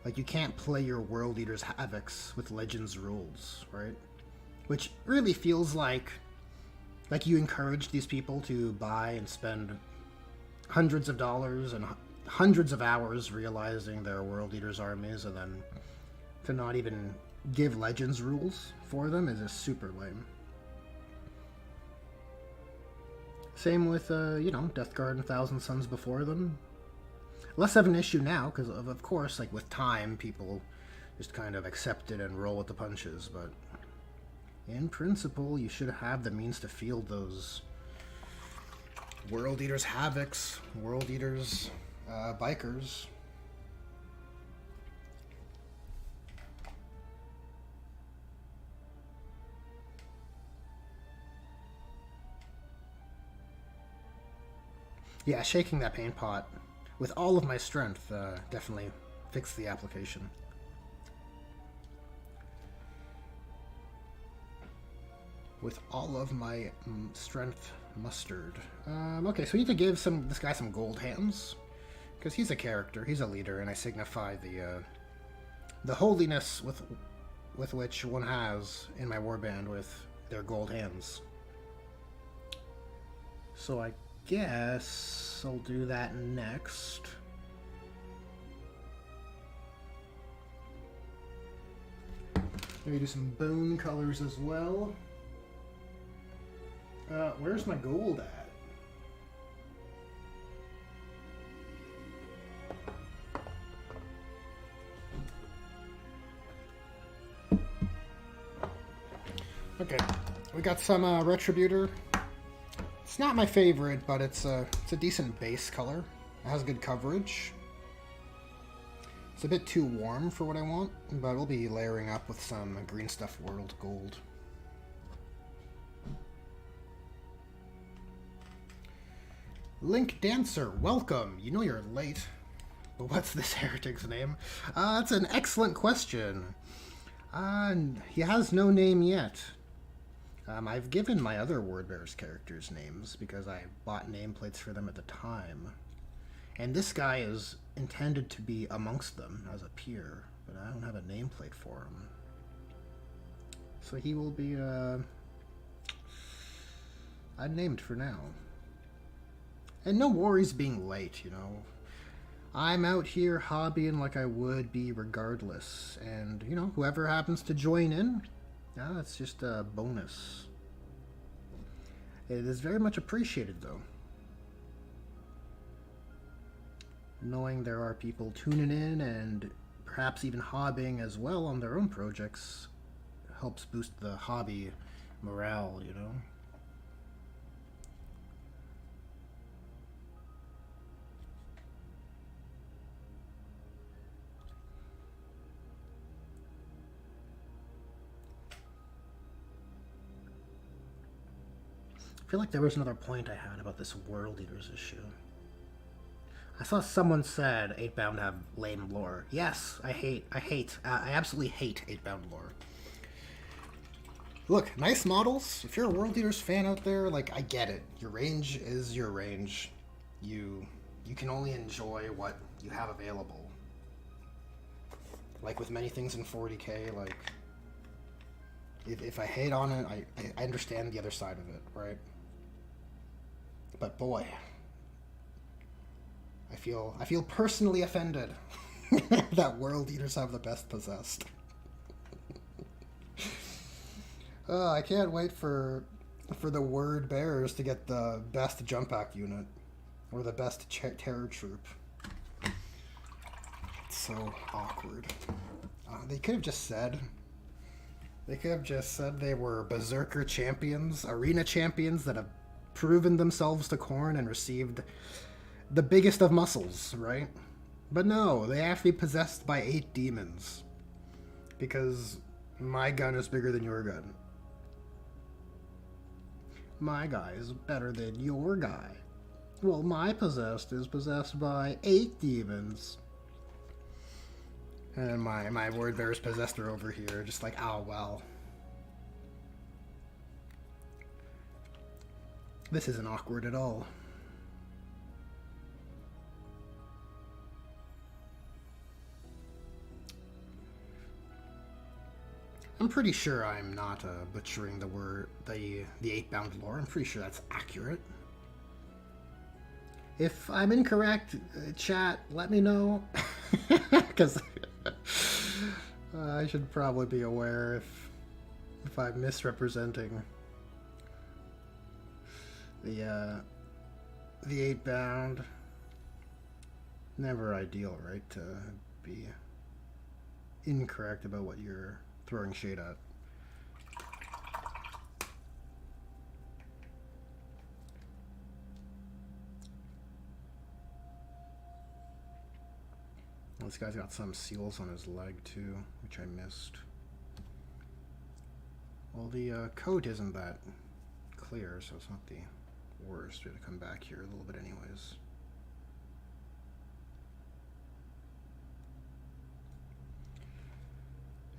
Like, you can't play your World Eaters Havocs with Legends rules, right? Which really feels like you encourage these people to buy and spend hundreds of dollars and hundreds of hours realizing their World Eaters armies, and then to not even give Legends rules for them is just super lame. Same with, Death Guard and Thousand Sons before them. Less of an issue now, because of course, like, with time, people just kind of accept it and roll with the punches, but in principle, you should have the means to field those World Eaters Havocs, World Eaters Bikers. Yeah, shaking that paint pot with all of my strength definitely fixed the application. With all of my strength mustered. Okay, so we need to give this guy some gold hands. Because he's a character, he's a leader, and I signify the holiness with which one has in my warband with their gold hands. So I guess I'll do that next. Maybe do some bone colors as well. Where's my gold at? Okay, we got some Retributor. It's not my favorite, but it's a decent base color. It has good coverage. It's a bit too warm for what I want, but we'll be layering up with some Green Stuff World gold. Link Dancer, welcome! You know you're late. But what's this heretic's name? That's an excellent question. He has no name yet. I've given my other Wordbearers characters names because I bought nameplates for them at the time. And this guy is intended to be amongst them as a peer, but I don't have a nameplate for him. So he will be, unnamed for now. And no worries being late, you know. I'm out here hobbying like I would be regardless. And, you know, whoever happens to join in, that's just a bonus. It is very much appreciated, though. Knowing there are people tuning in and perhaps even hobbying as well on their own projects helps boost the hobby morale, you know? I feel like there was another point I had about this World Eaters issue. I saw someone said 8-Bound have lame lore. Yes, I absolutely hate 8-Bound lore. Look, nice models. If you're a World Eaters fan out there, like, I get it. Your range is your range. You can only enjoy what you have available. Like with many things in 40k, like, if I hate on it, I understand the other side of it, right? But boy, I feel personally offended that World Eaters have the best possessed. I can't wait for the Word Bearers to get the best jump pack unit or the best terror troop. It's so awkward. They could have just said they were Berserker champions, arena champions that have proven themselves to Khorne and received the biggest of muscles, right? But no, they have to be possessed by 8 demons. Because my gun is bigger than your gun. My guy is better than your guy. Well, my possessed is possessed by 8 demons. And my Word Bearers possessed are over here, just like, oh well. This isn't awkward at all. I'm pretty sure I'm not butchering the 8-Bound lore. I'm pretty sure that's accurate. If I'm incorrect, chat, let me know. Because I should probably be aware if I'm misrepresenting the 8-Bound. Never ideal, right? To be incorrect about what you're throwing shade at. This guy's got some seals on his leg too, which I missed. Well, the coat isn't that clear, so it's not the worst. We have to come back here a little bit anyways.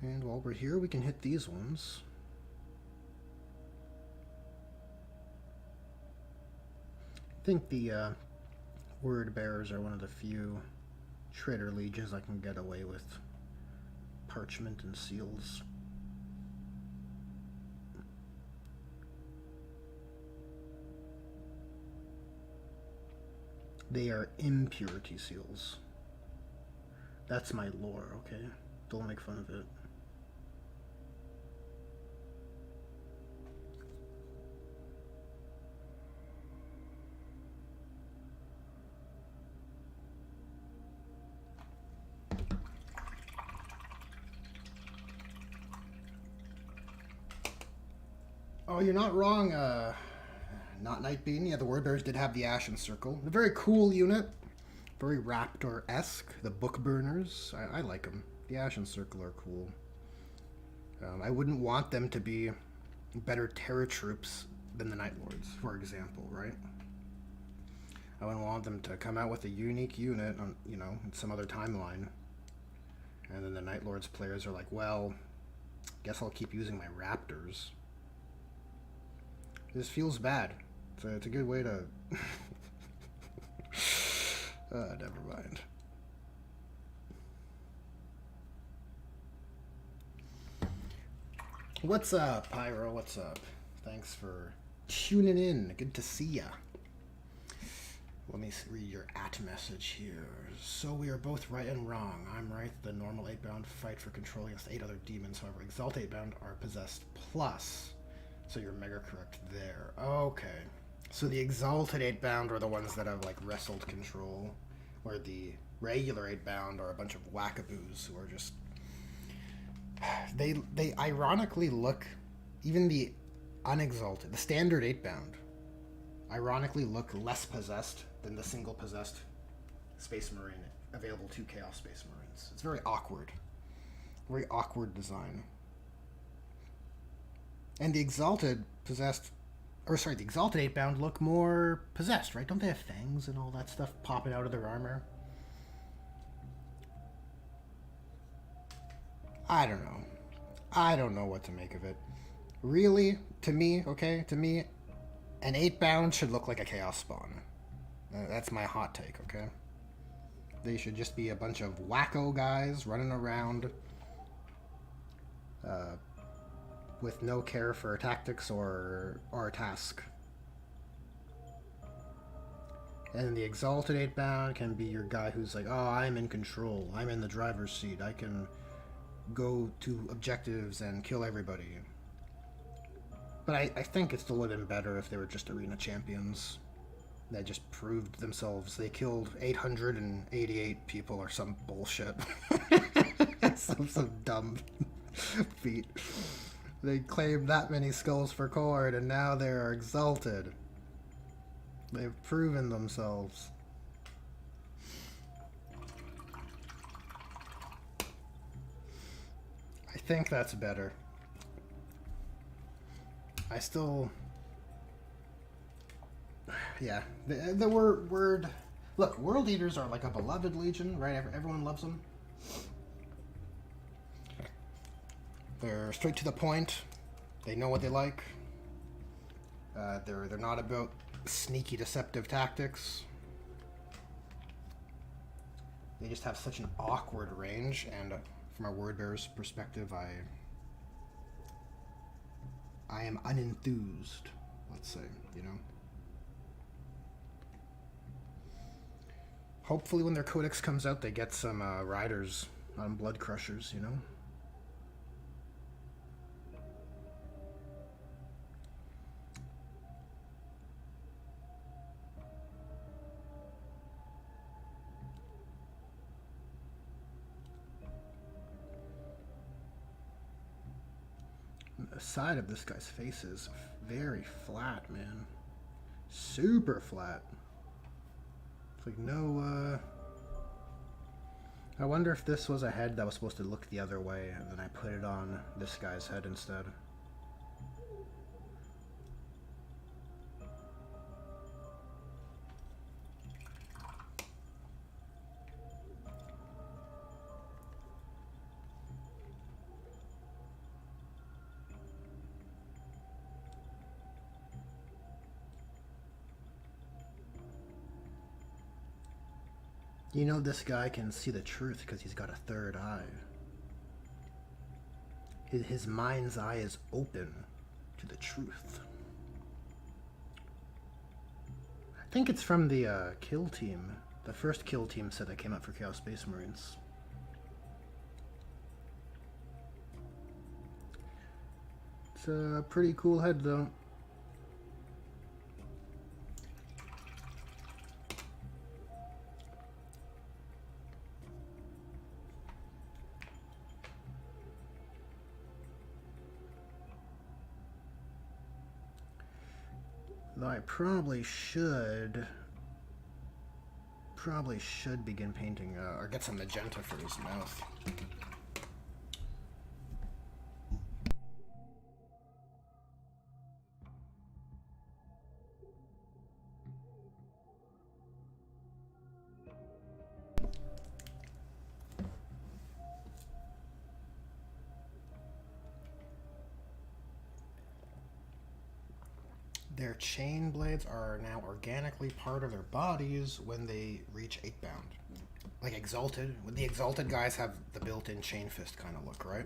And while we're here, we can hit these ones. I think the word bearers are one of the few traitor legions I can get away with parchment and seals. They are impurity seals. That's my lore, okay? Don't make fun of it. Oh, you're not wrong, not Nightbean. Yeah, the Word Bearers did have the Ashen Circle. A very cool unit. Very Raptor-esque. The Book Burners. I like them. The Ashen Circle are cool. I wouldn't want them to be better Terror Troops than the Night Lords, for example, right? I wouldn't want them to come out with a unique unit on, you know, in some other timeline. And then the Night Lords players are like, well, guess I'll keep using my Raptors. This feels bad. So it's a good way to... never mind. What's up, Pyro? What's up? Thanks for tuning in. Good to see ya. Let me read your @ here. So we are both right and wrong. I'm right. The normal 8-bound fight for control against 8 other demons. However, Exalt 8-bound are possessed plus. So you're mega correct there. Okay. So the Exalted 8-bound are the ones that have, like, wrestled control, where the regular 8-bound are a bunch of wackaboos who are just... They ironically look... Even the unexalted, the standard 8-bound, ironically look less possessed than the single possessed Space Marine available to Chaos Space Marines. It's very awkward. Very awkward design. And the Exalted possessed, or sorry, the Exalted 8-bound look more possessed, right? Don't they have fangs and all that stuff popping out of their armor? I don't know. I don't know what to make of it. Really, to me, okay, to me, an 8-bound should look like a Chaos Spawn. That's my hot take, okay? They should just be a bunch of wacko guys running around, with no care for tactics or task. And the Exalted 8-bound can be your guy who's like, oh, I'm in control. I'm in the driver's seat. I can go to objectives and kill everybody. But I think it still would have been better if they were just arena champions that just proved themselves. They killed 888 people or some bullshit. some dumb feat. They claimed that many skulls for Khorne, and now they're exalted. They've proven themselves. I think that's better. I still... Yeah. The word... Look, World Eaters are like a beloved legion, right? Everyone loves them. They're straight to the point. They know what they like. They're not about sneaky, deceptive tactics. They just have such an awkward range, and from a word bearer's perspective, I am unenthused, let's say, you know? Hopefully when their codex comes out, they get some riders on Blood Crushers, you know? The side of this guy's face is very flat, man. Super flat. It's like I wonder if this was a head that was supposed to look the other way, and then I put it on this guy's head instead. You know, this guy can see the truth because he's got a third eye. His mind's eye is open to the truth. I think it's from the kill team. The first kill team set that came out for Chaos Space Marines. It's a pretty cool head, though. Though I probably should begin painting, or get some magenta for his mouth. Their chain blades are now organically part of their bodies when they reach 8-bound. Like Exalted. The Exalted guys have the built-in chain fist kind of look, right?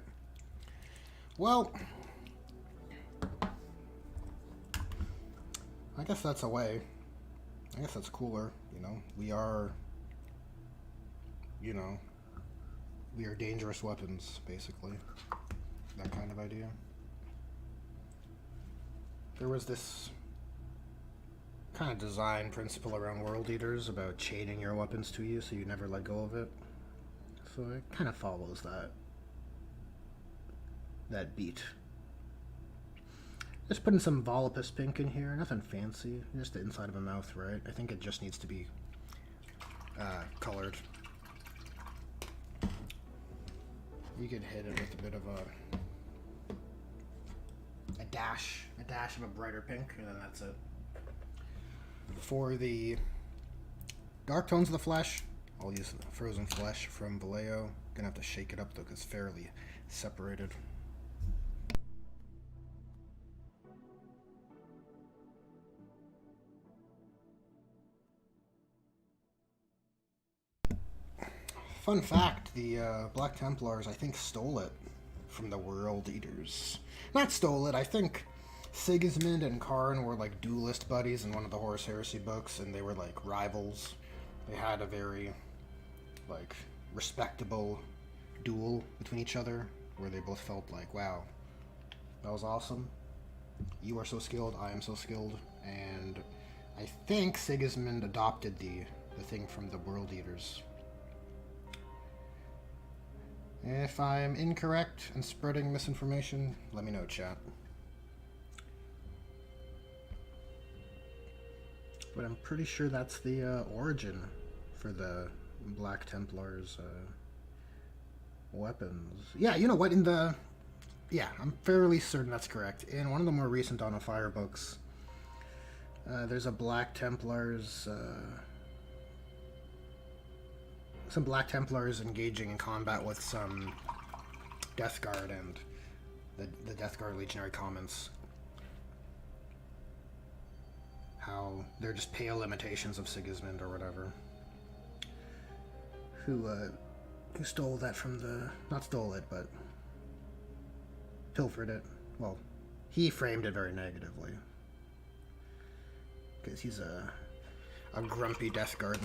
Well, I guess that's a way. I guess that's cooler, you know? We are dangerous weapons, basically. That kind of idea. There was this kind of design principle around World Eaters about chaining your weapons to you so you never let go of it. So it kind of follows that beat. Just putting some Volupus pink in here, nothing fancy, just the inside of a mouth, right? I think it just needs to be colored. You could hit it with a bit of a dash of a brighter pink, and then that's it. For the dark tones of the flesh, I'll use Frozen Flesh from Vallejo. Gonna have to shake it up though, because it's fairly separated. Fun fact, the Black Templars, I think, stole it from the World Eaters. Not stole it, I think Sigismund and Karn were like duelist buddies in one of the Horus Heresy books, and they were like rivals. They had a very like respectable duel between each other where they both felt like, wow, that was awesome. You are so skilled, I am so skilled. And I think Sigismund adopted the thing from the World Eaters. If I'm incorrect and spreading misinformation, let me know, chat. But I'm pretty sure that's the origin for the Black Templars' weapons. Yeah, you know what? Yeah, I'm fairly certain that's correct. In one of the more recent Dawn of Fire books, there's a Black Templars... some Black Templars engaging in combat with some Death Guard, and the Death Guard Legionary comments how they're just pale imitations of Sigismund or whatever, who stole that from not stole it, but pilfered it. Well, he framed it very negatively, because he's a grumpy Death Guard.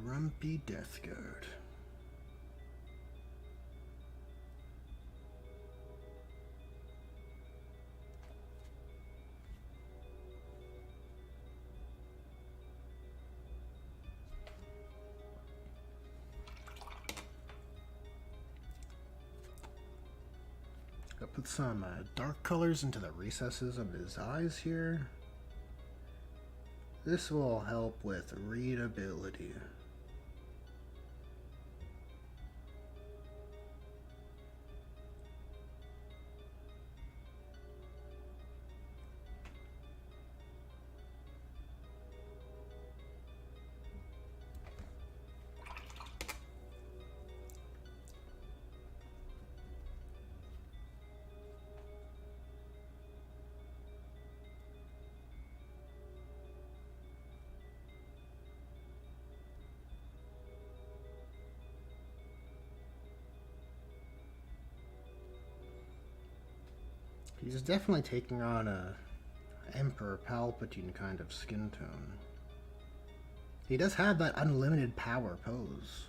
Grumpy Death Guard. put some dark colors into the recesses of his eyes here. This will help with readability. He's definitely taking on a Emperor Palpatine kind of skin tone. He does have that unlimited power pose.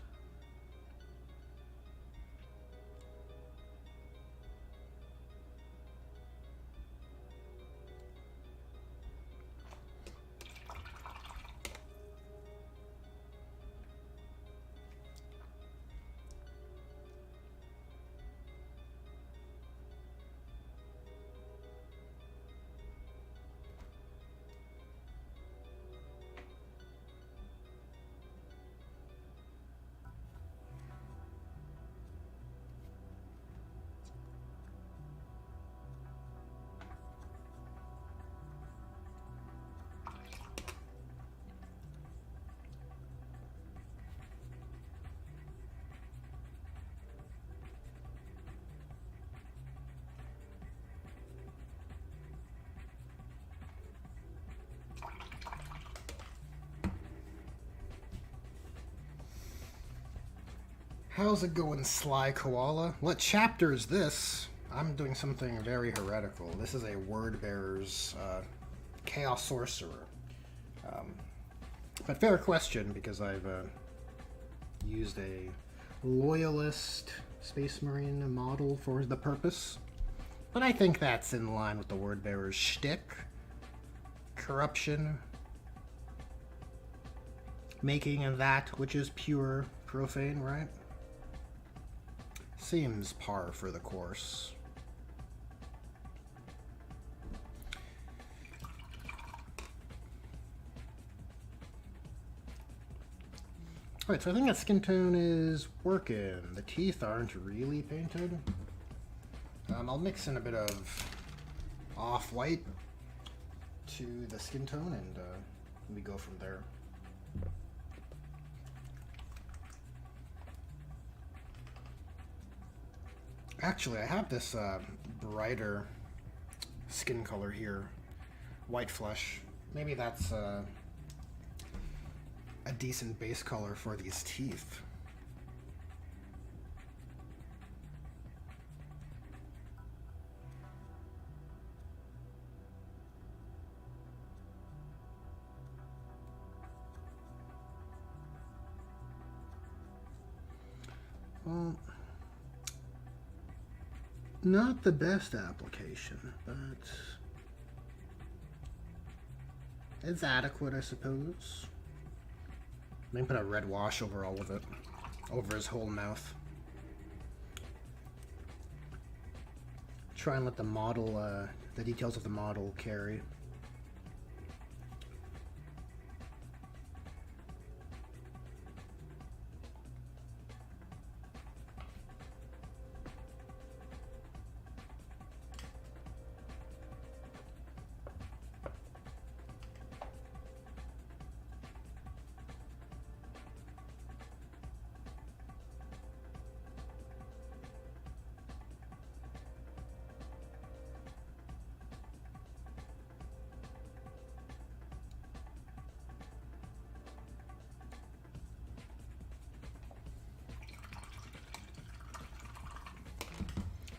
How's it going, Sly Koala? What chapter is this? I'm doing something very heretical. This is a Wordbearer's Chaos Sorcerer. But fair question, because I've used a Loyalist Space Marine model for the purpose. But I think that's in line with the Wordbearer's shtick. Corruption. Making that which is pure profane, right? Seems par for the course. Alright, so I think that skin tone is working. The teeth aren't really painted. I'll mix in a bit of off-white to the skin tone and we go from there. Actually, I have this brighter skin color here, white flesh. Maybe that's a decent base color for these teeth. Well, not the best application, but it's adequate, I suppose. Maybe put a red wash over all of it, over his whole mouth. Try and let the model, the details of the model carry.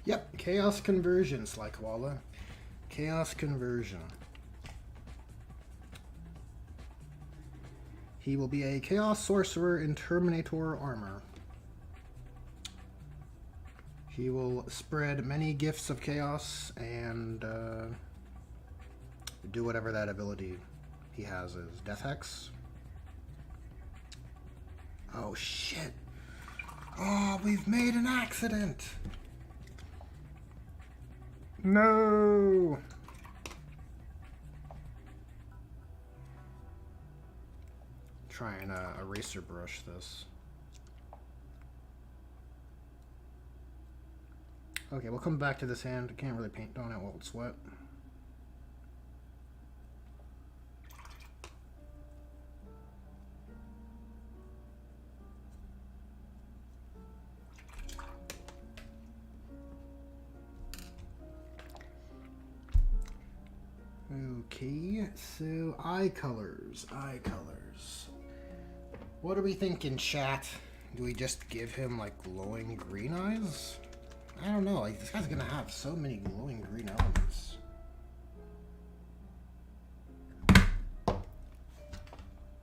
Yep, Chaos Conversion, Sly Koala. Chaos Conversion. He will be a Chaos Sorcerer in Terminator armor. He will spread many gifts of chaos and do whatever that ability he has is. Death Hex. Oh shit. Oh, we've made an accident. No! Try and eraser brush this. Okay, we'll come back to this hand. I can't really paint on it while it's wet. Okay, so eye colors. What are we thinking, chat? Do we just give him like glowing green eyes? I don't know, like this guy's gonna have so many glowing green elements.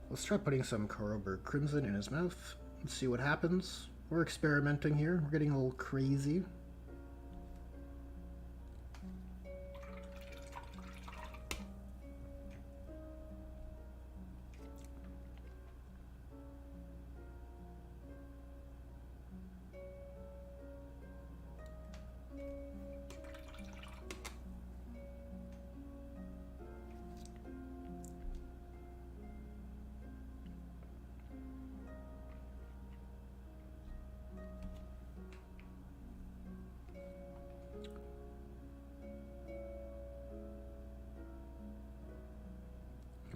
Let's try putting some Carroburg Crimson in his mouth. Let's see what happens. We're experimenting here. We're getting a little crazy.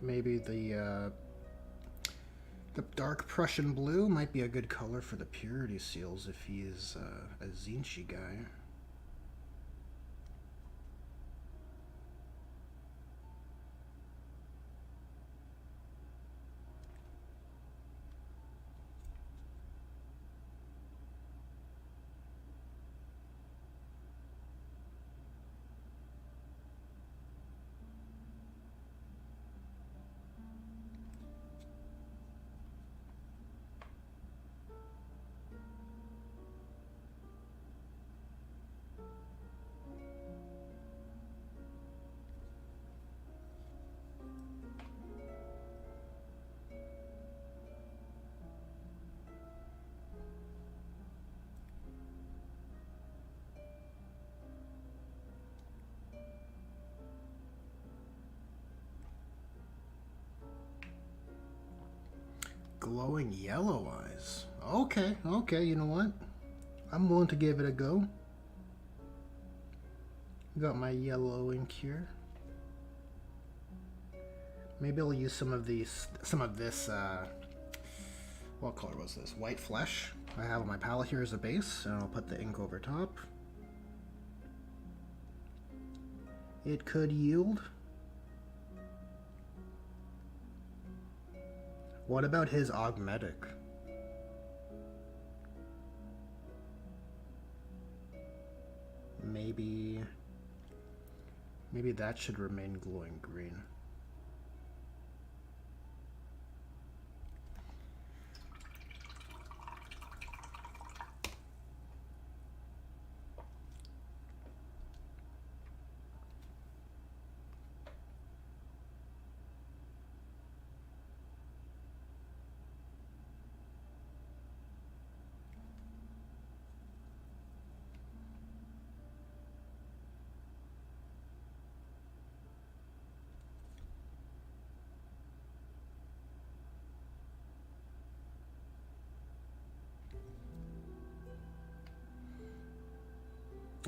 Maybe the dark Prussian blue might be a good color for the purity seals if he's a Zinchi guy. Glowing yellow eyes. Okay, you know what? I'm willing to give it a go. Got my yellow ink here. Maybe I'll use some of this, what color was this? White flesh. I have on my palette here as a base, and I'll put the ink over top. It could yield. What about his augmetic? Maybe that should remain glowing green.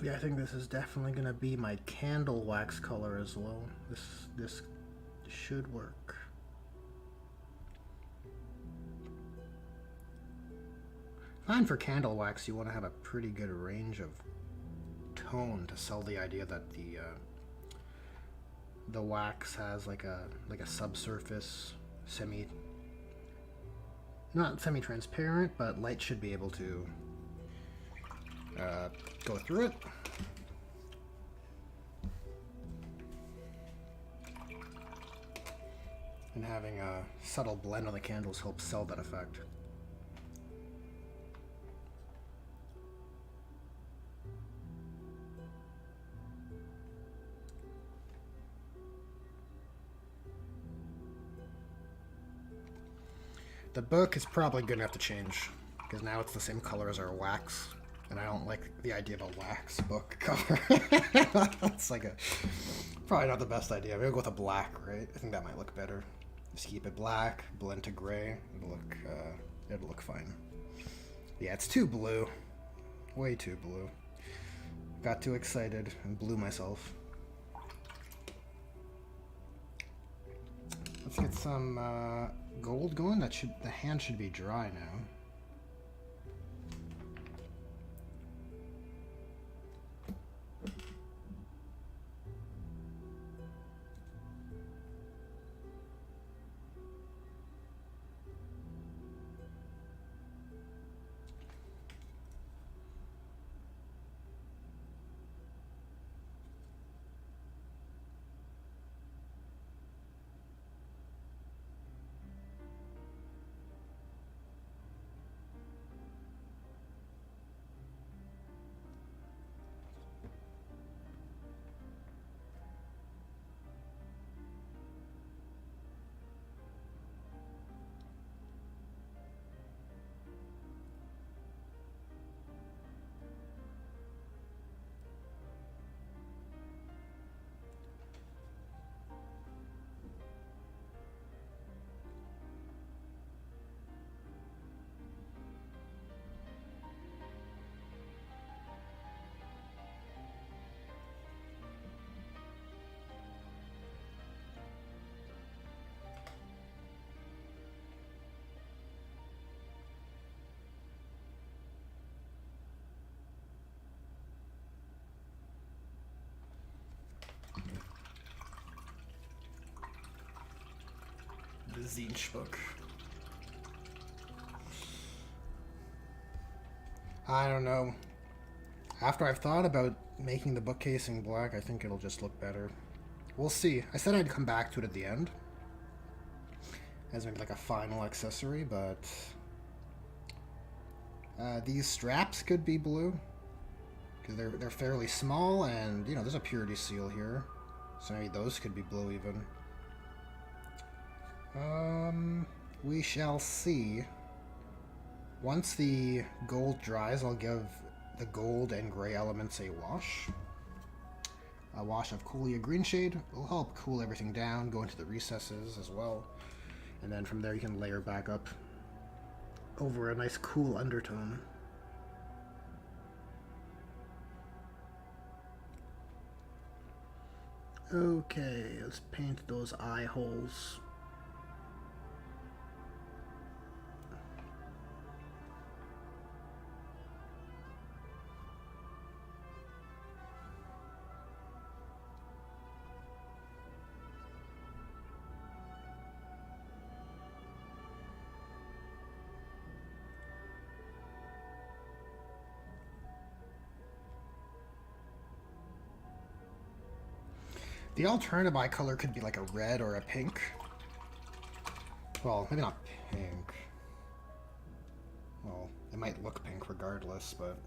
Yeah, I think this is definitely gonna be my candle wax color as well. This should work. Fine for candle wax, you want to have a pretty good range of tone to sell the idea that the wax has like a subsurface, not semi-transparent, but light should be able to go through it. And having a subtle blend on the candles helps sell that effect. The book is probably going to have to change, because now it's the same color as our wax. And I don't like the idea of a wax book cover. That's like probably not the best idea. Maybe go with a black, right? I think that might look better. Just keep it black, blend to gray. It'll look fine. Yeah, it's too blue. Way too blue. Got too excited and blew myself. Let's get some gold going. The hand should be dry now. The Tzeentch book. I don't know. After I've thought about making the book casing black, I think it'll just look better. We'll see. I said I'd come back to it at the end, as maybe like a final accessory, but these straps could be blue because they're fairly small, and you know there's a purity seal here, so maybe those could be blue even. We shall see. Once the gold dries, I'll give the gold and gray elements a wash. A wash of Coolea Green Shade will help cool everything down, go into the recesses as well. And then from there you can layer back up over a nice cool undertone. Okay, let's paint those eye holes. The alternative eye color could be like a red or a pink. Well, maybe not pink. Well, it might look pink regardless, but...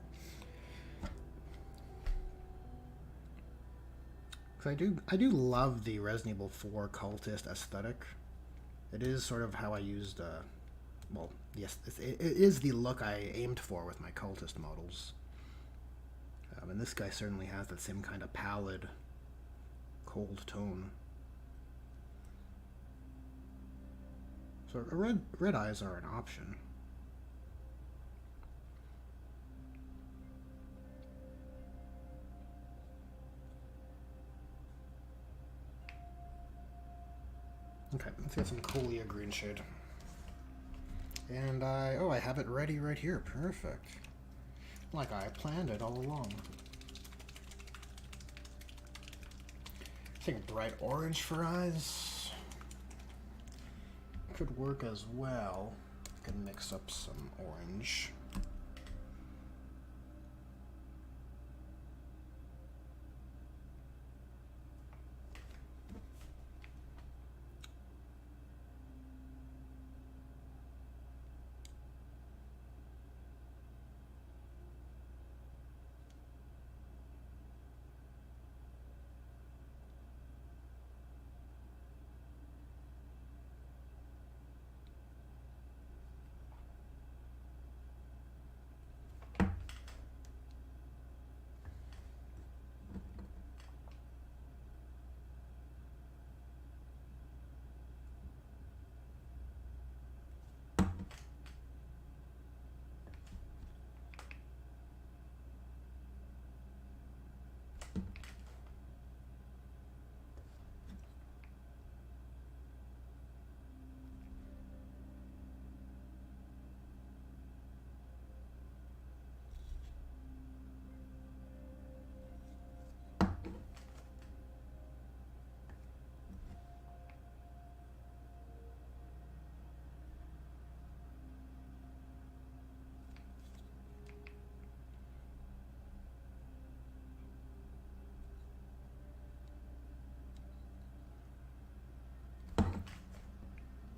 Because I do love the Resident Evil 4 cultist aesthetic. It is sort of how I used, well, yes, it is the look I aimed for with my cultist models. And this guy certainly has that same kind of pallid, cold tone. So red eyes are an option. Okay, let's get some Coolea Green Shade. And I have it ready right here. Perfect. Like I planned it all along. I think bright orange for eyes could work as well. Can mix up some orange.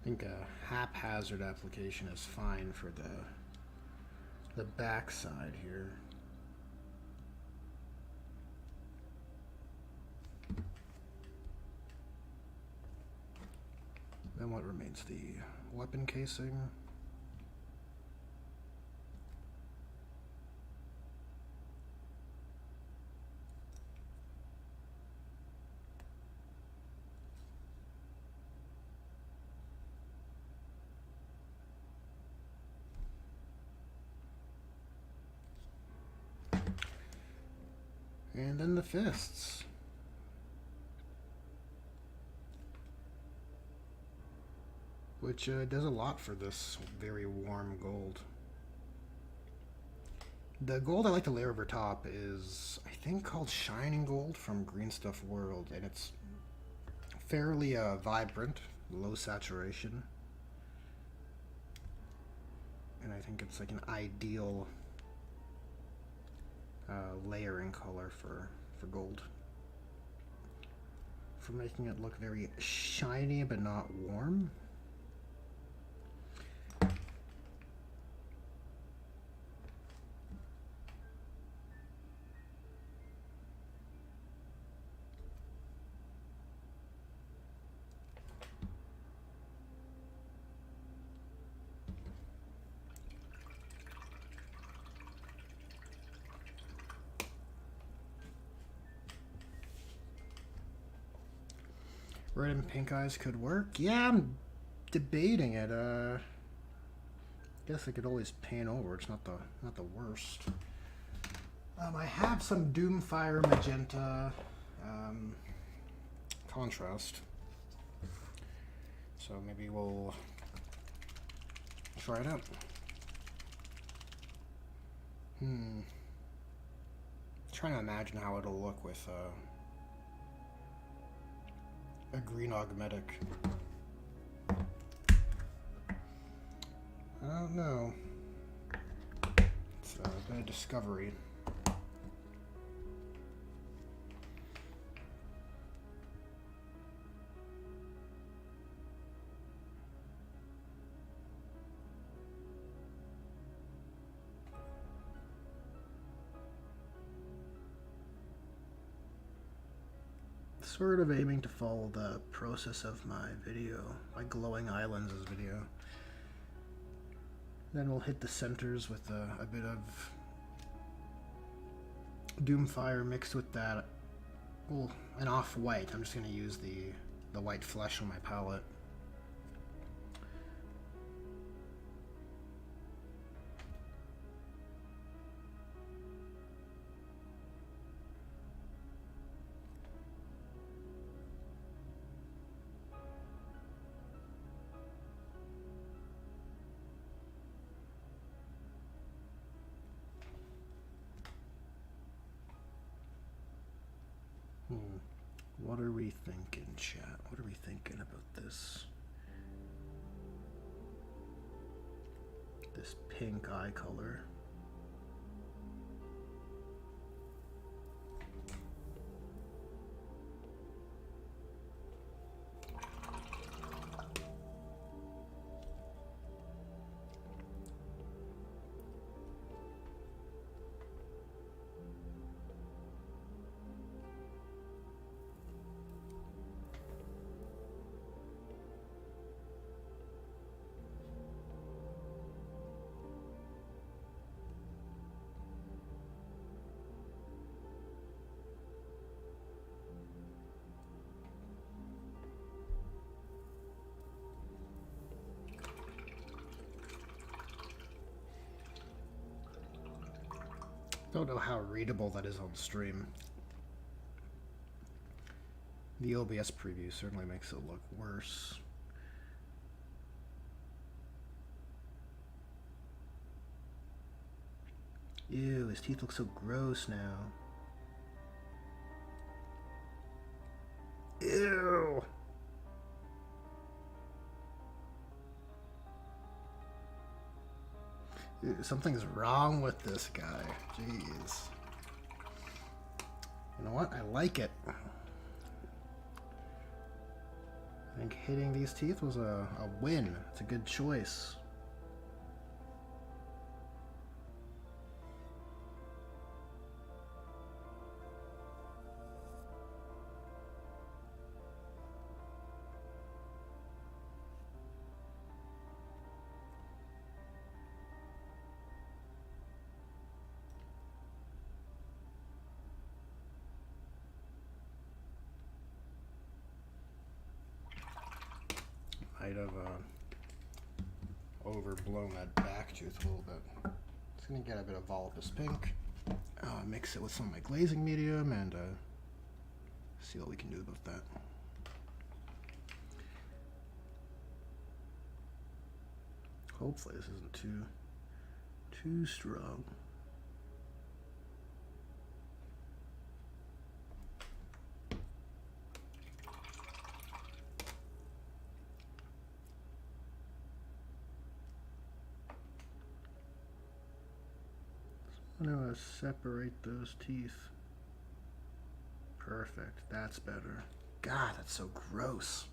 I think a haphazard application is fine for the back side here. Then what remains? The weapon casing. And then the fists. Which does a lot for this very warm gold. The gold I like to layer over top is, I think, called Shining Gold from Green Stuff World, and it's fairly vibrant, low saturation. And I think it's like an ideal layering color for gold. For making it look very shiny but not warm. Red and pink eyes could work. Yeah, I'm debating it. Guess I could always paint over. It's not the worst. I have some Doomfire magenta contrast, so maybe we'll try it out. Trying to imagine how it'll look with a green augmetic. I don't know. It's a bit of discovery. Sort of aiming to follow the process of my video, my Glowing Islands video. Then we'll hit the centers with a bit of Doomfire mixed with that, well, an off-white. I'm just going to use the white flesh on my palette. What are we thinking, chat? What are we thinking about this? This pink eye color. Don't know how readable that is on stream. The OBS preview certainly makes it look worse. Ew, his teeth look so gross now. Ew! Something's wrong with this guy. Jeez. You know what? I like it. think hitting these teeth was a win. It's a good choice. Might have overblown that back tooth a little bit. It's gonna get a bit of Volupus pink. Mix it with some of my glazing medium and see what we can do about that. Hopefully this isn't too strong. I'm gonna separate those teeth. Perfect, that's better. God, that's so gross.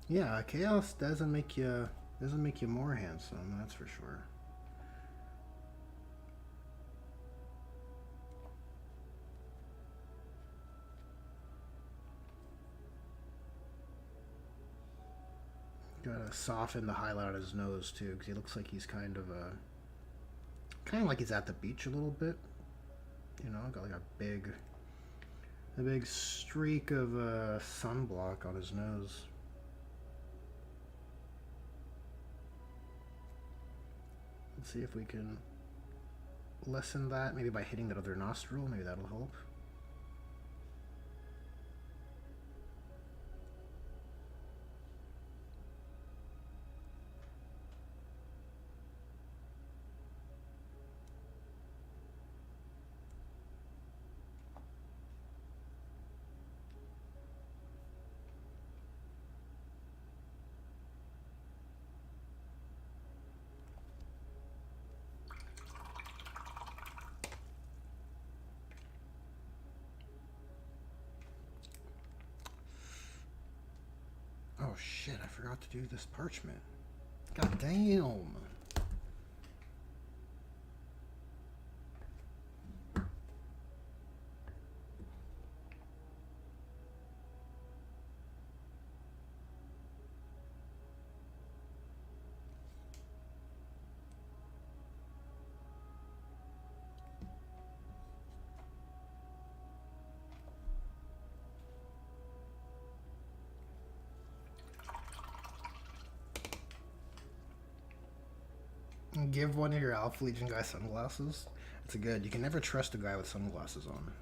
Yeah, chaos doesn't make you more handsome, that's for sure. Gotta soften the highlight on his nose too, because he looks like he's kind of like he's at the beach a little bit. You know, got like a big streak of sunblock on his nose. Let's see if we can lessen that, maybe by hitting that other nostril. Maybe that'll help. Oh shit, I forgot to do this parchment. God damn. Give one of your Alpha Legion guys sunglasses. It's good. You can never trust a guy with sunglasses on.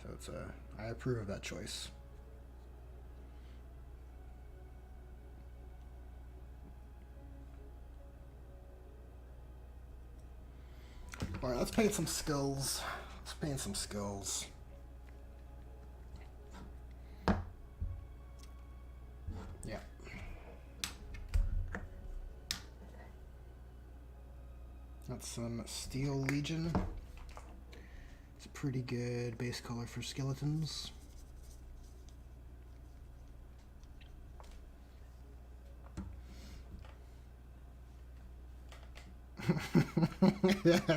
So it's I approve of that choice. All right, let's paint some skulls. Let's paint some skulls. Yeah. That's some Steel Legion. It's a pretty good base color for skeletons.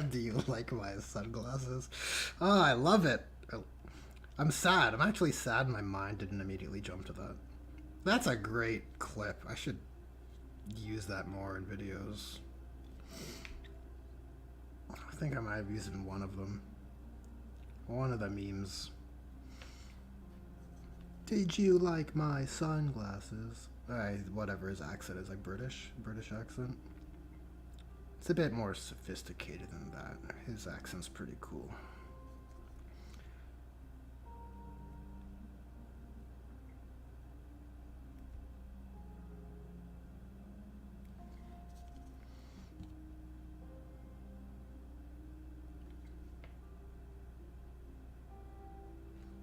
Do you like my sunglasses? Oh, I love it. I'm sad. I'm actually sad my mind didn't immediately jump to that. That's a great clip. I should use that more in videos. I think I might have used it in one of them. One of the memes. Did you like my sunglasses? Whatever his accent is, like British accent. It's a bit more sophisticated than that. His accent's pretty cool.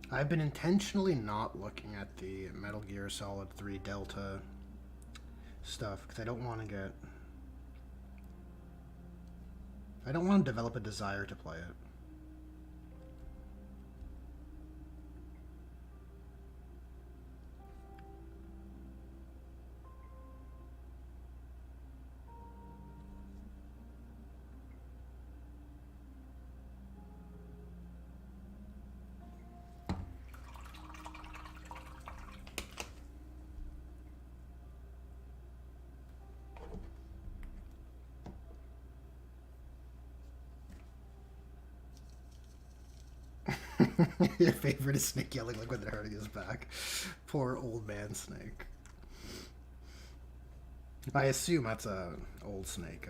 I've been intentionally not looking at the Metal Gear Solid 3 Delta stuff because I don't want to get I don't want to develop a desire to play it. Your favorite is Snake yelling like when they're hurting his back. Poor old man Snake. I assume that's a old Snake.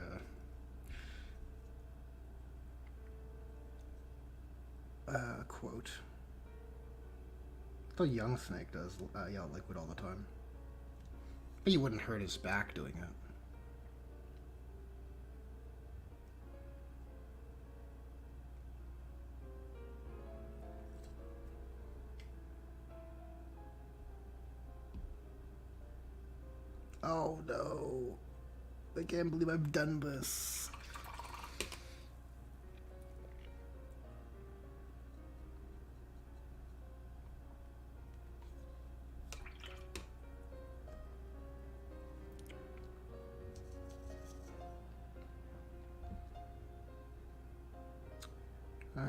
Quote. The young Snake does yell liquid all the time. But you wouldn't hurt his back doing it. Oh no. I can't believe I've done this.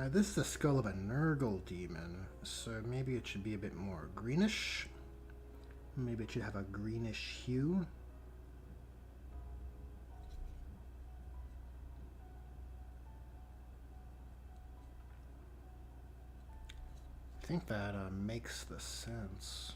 This is the skull of a Nurgle demon, so maybe it should be a bit more greenish. Maybe it should have a greenish hue. I think that makes the sense.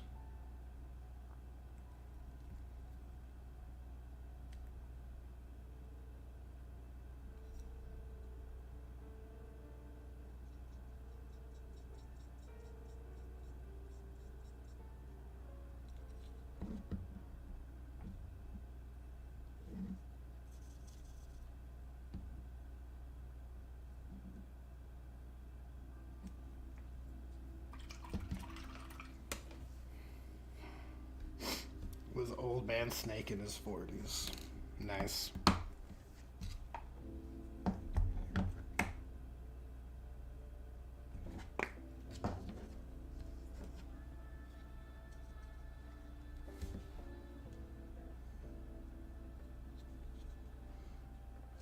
With old man Snake in his 40s. Nice.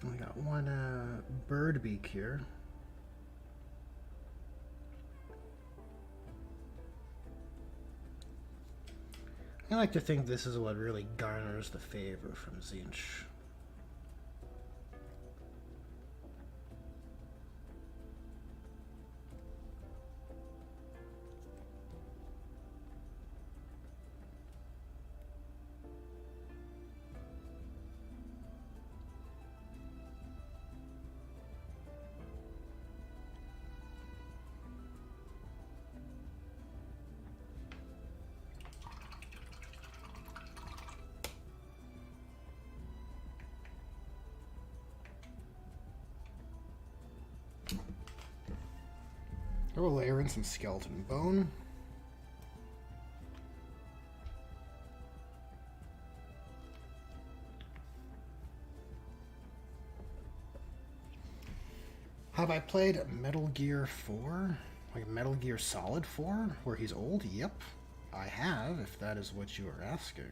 We got one bird beak here. I like to think this is what really garners the favor from Tzeentch. I will layer in some skeleton bone. Have I played Metal Gear 4? Like Metal Gear Solid 4? Where he's old? Yep. I have, if that is what you are asking.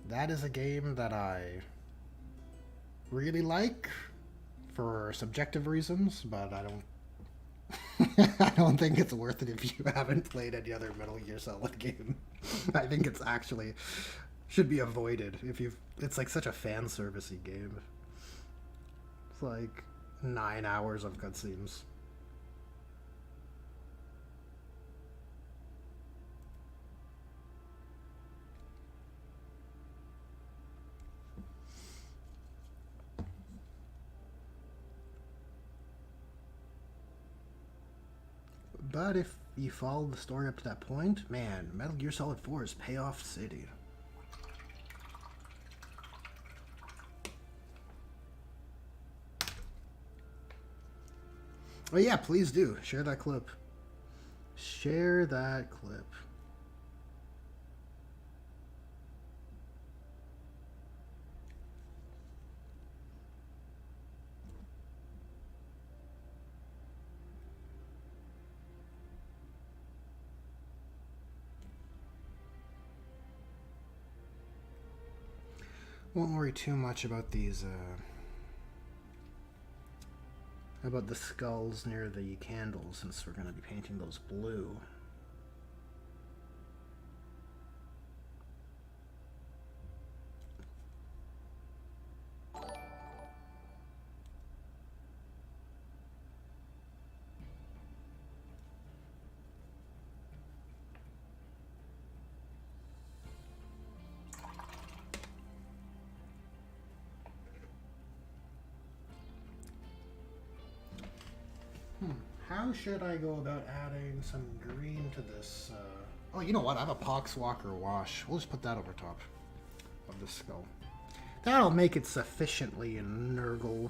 That is a game that I really like for subjective reasons, but I don't I don't think it's worth it if you haven't played any other Metal Gear Solid game. I think it's actually should be avoided if you've it's like such a fan servicey game. It's like 9 hours of cutscenes. But if you follow the story up to that point, man, Metal Gear Solid 4 is Payoff City. Oh yeah, please do. Share that clip. Share that clip. Won't worry too much about these, about the skulls near the candles, since we're going to be painting those blue. How should I go about adding some green to this? Oh, you know what? I have a Poxwalker wash. We'll just put that over top of the skull. That'll make it sufficiently Nurgle.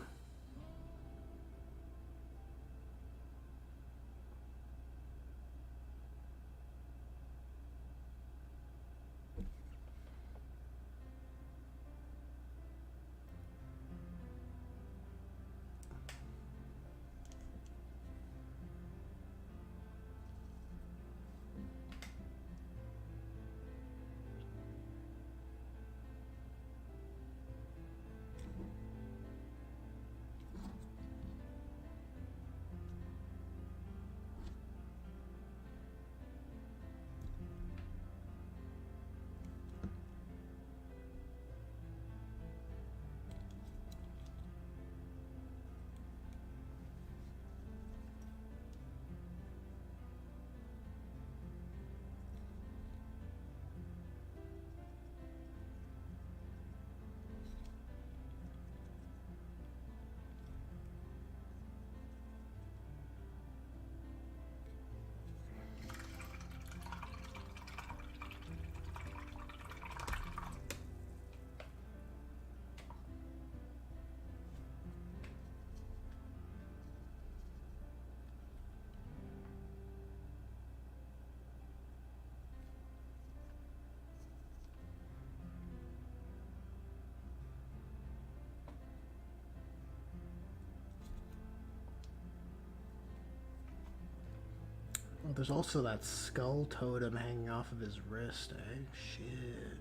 Oh, there's also that skull totem hanging off of his wrist, eh? Shit.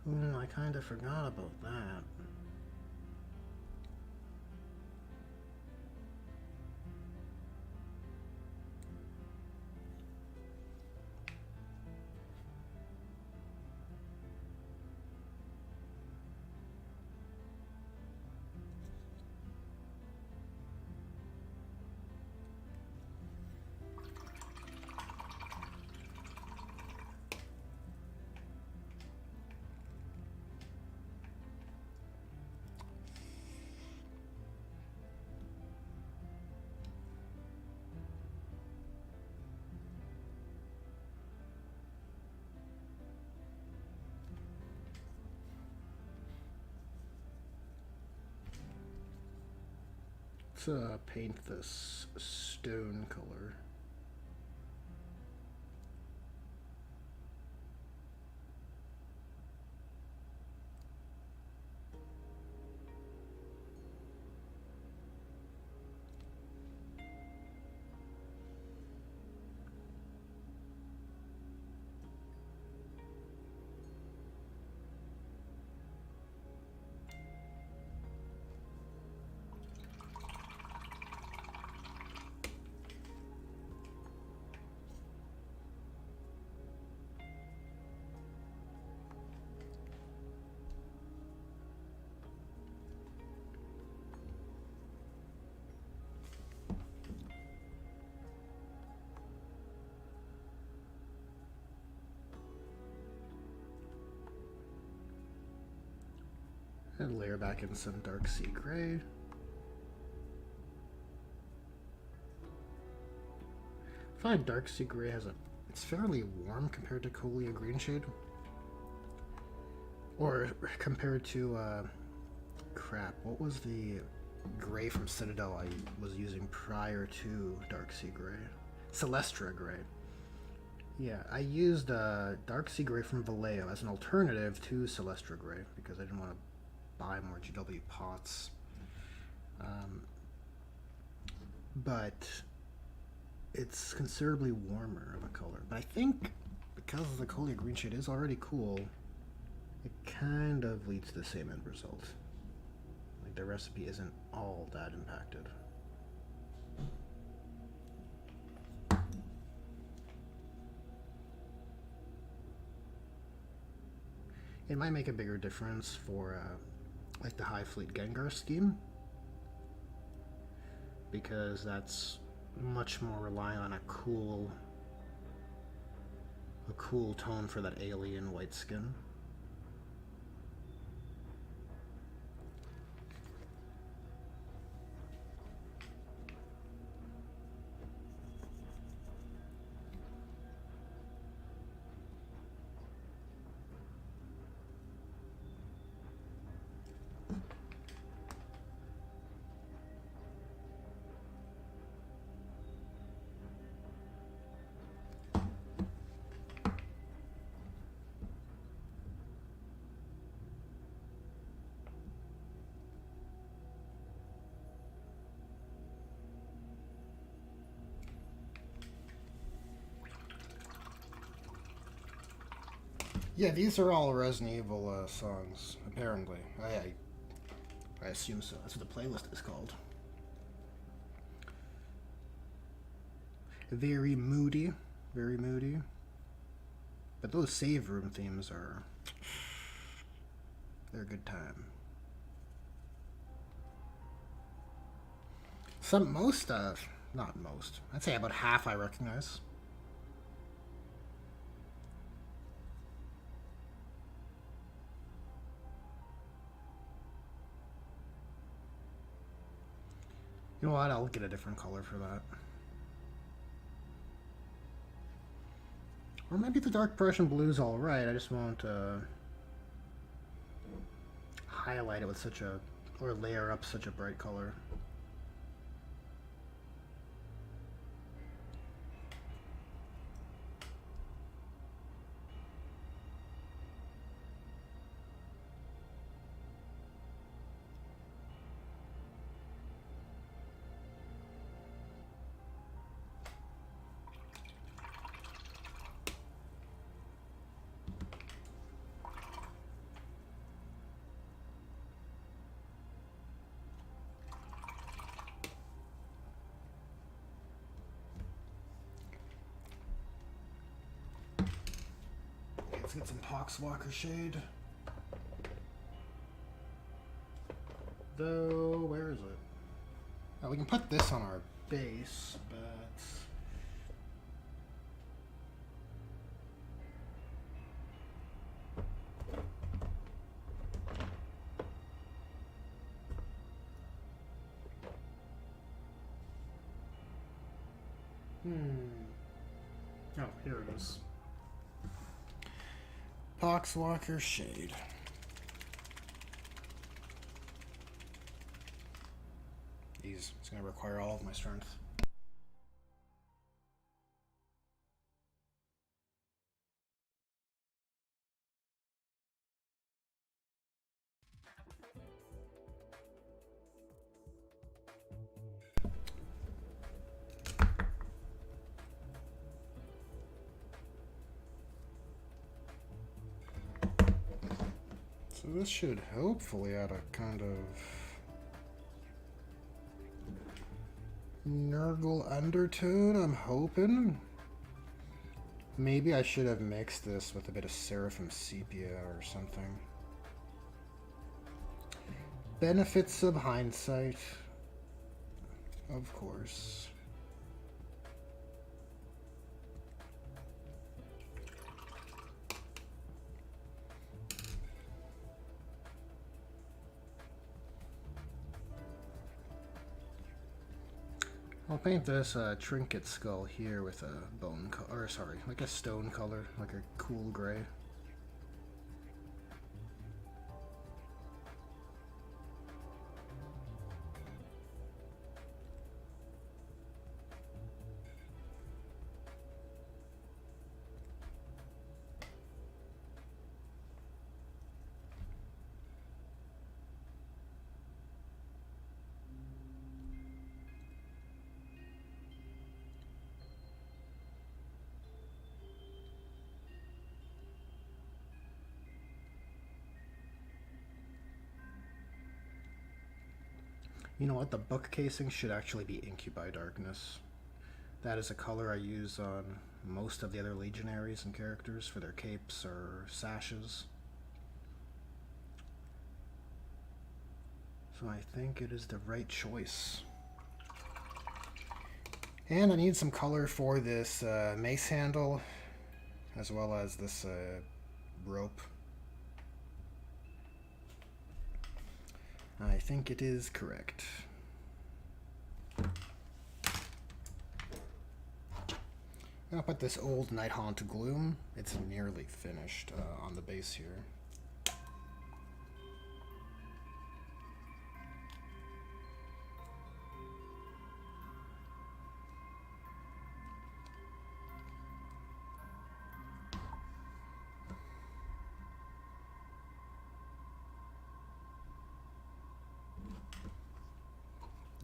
Ooh, I kinda forgot about that. Let's paint this stone color. And layer back in some dark sea gray. I find dark sea gray it's fairly warm compared to Colia green shade. Or compared to, crap, what was the gray from Citadel I was using prior to dark sea gray? Celestra gray. Yeah, I used dark sea gray from Vallejo as an alternative to Celestra gray because I didn't want to buy more GW pots. But it's considerably warmer of a color. But I think because the Colia green shade is already cool, it kind of leads to the same end result. Like the recipe isn't all that impacted. It might make a bigger difference for like the High Fleet Gengar scheme, because that's much more relying on a cool tone for that alien white skin. Yeah, these are all Resident Evil songs, apparently. I assume so. That's what the playlist is called. Very moody. Very moody. But those save room themes are... they're a good time. Not most. I'd say about half I recognize. You know what? I'll get a different color for that. Or maybe the dark Prussian blue's alright. I just won't highlight it with such a... or layer up such a bright color. Let's get some Poxwalker shade. Though, where is it? Oh, we can put this on our base, but... Oh, here it is. Poxwalker shade. It's going to require all of my strength. So this should hopefully add a kind of Nurgle undertone, I'm hoping. Maybe I should have mixed this with a bit of Seraphim Sepia or something. Benefits of hindsight, of course. I'll paint this trinket skull here with a bone color, or sorry, like a stone color, like a cool gray. You know what? The book casing should actually be Incubi Darkness. That is a color I use on most of the other legionaries and characters for their capes or sashes. So I think it is the right choice. And I need some color for this mace handle, as well as this rope. I think it is correct. I'm gonna put this old Nighthaunt Gloom. It's nearly finished on the base here.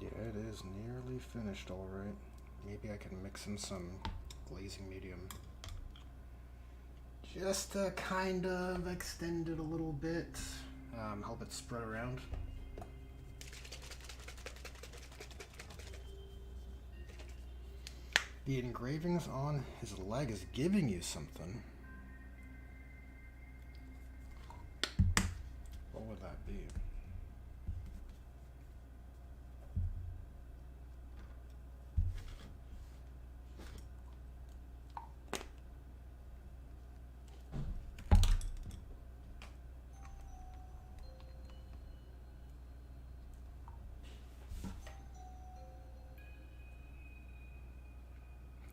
Yeah, it is nearly finished, all right. Maybe I can mix in some glazing medium. Just to kind of extend it a little bit, help it spread around. The engravings on his leg is giving you something. What would that be?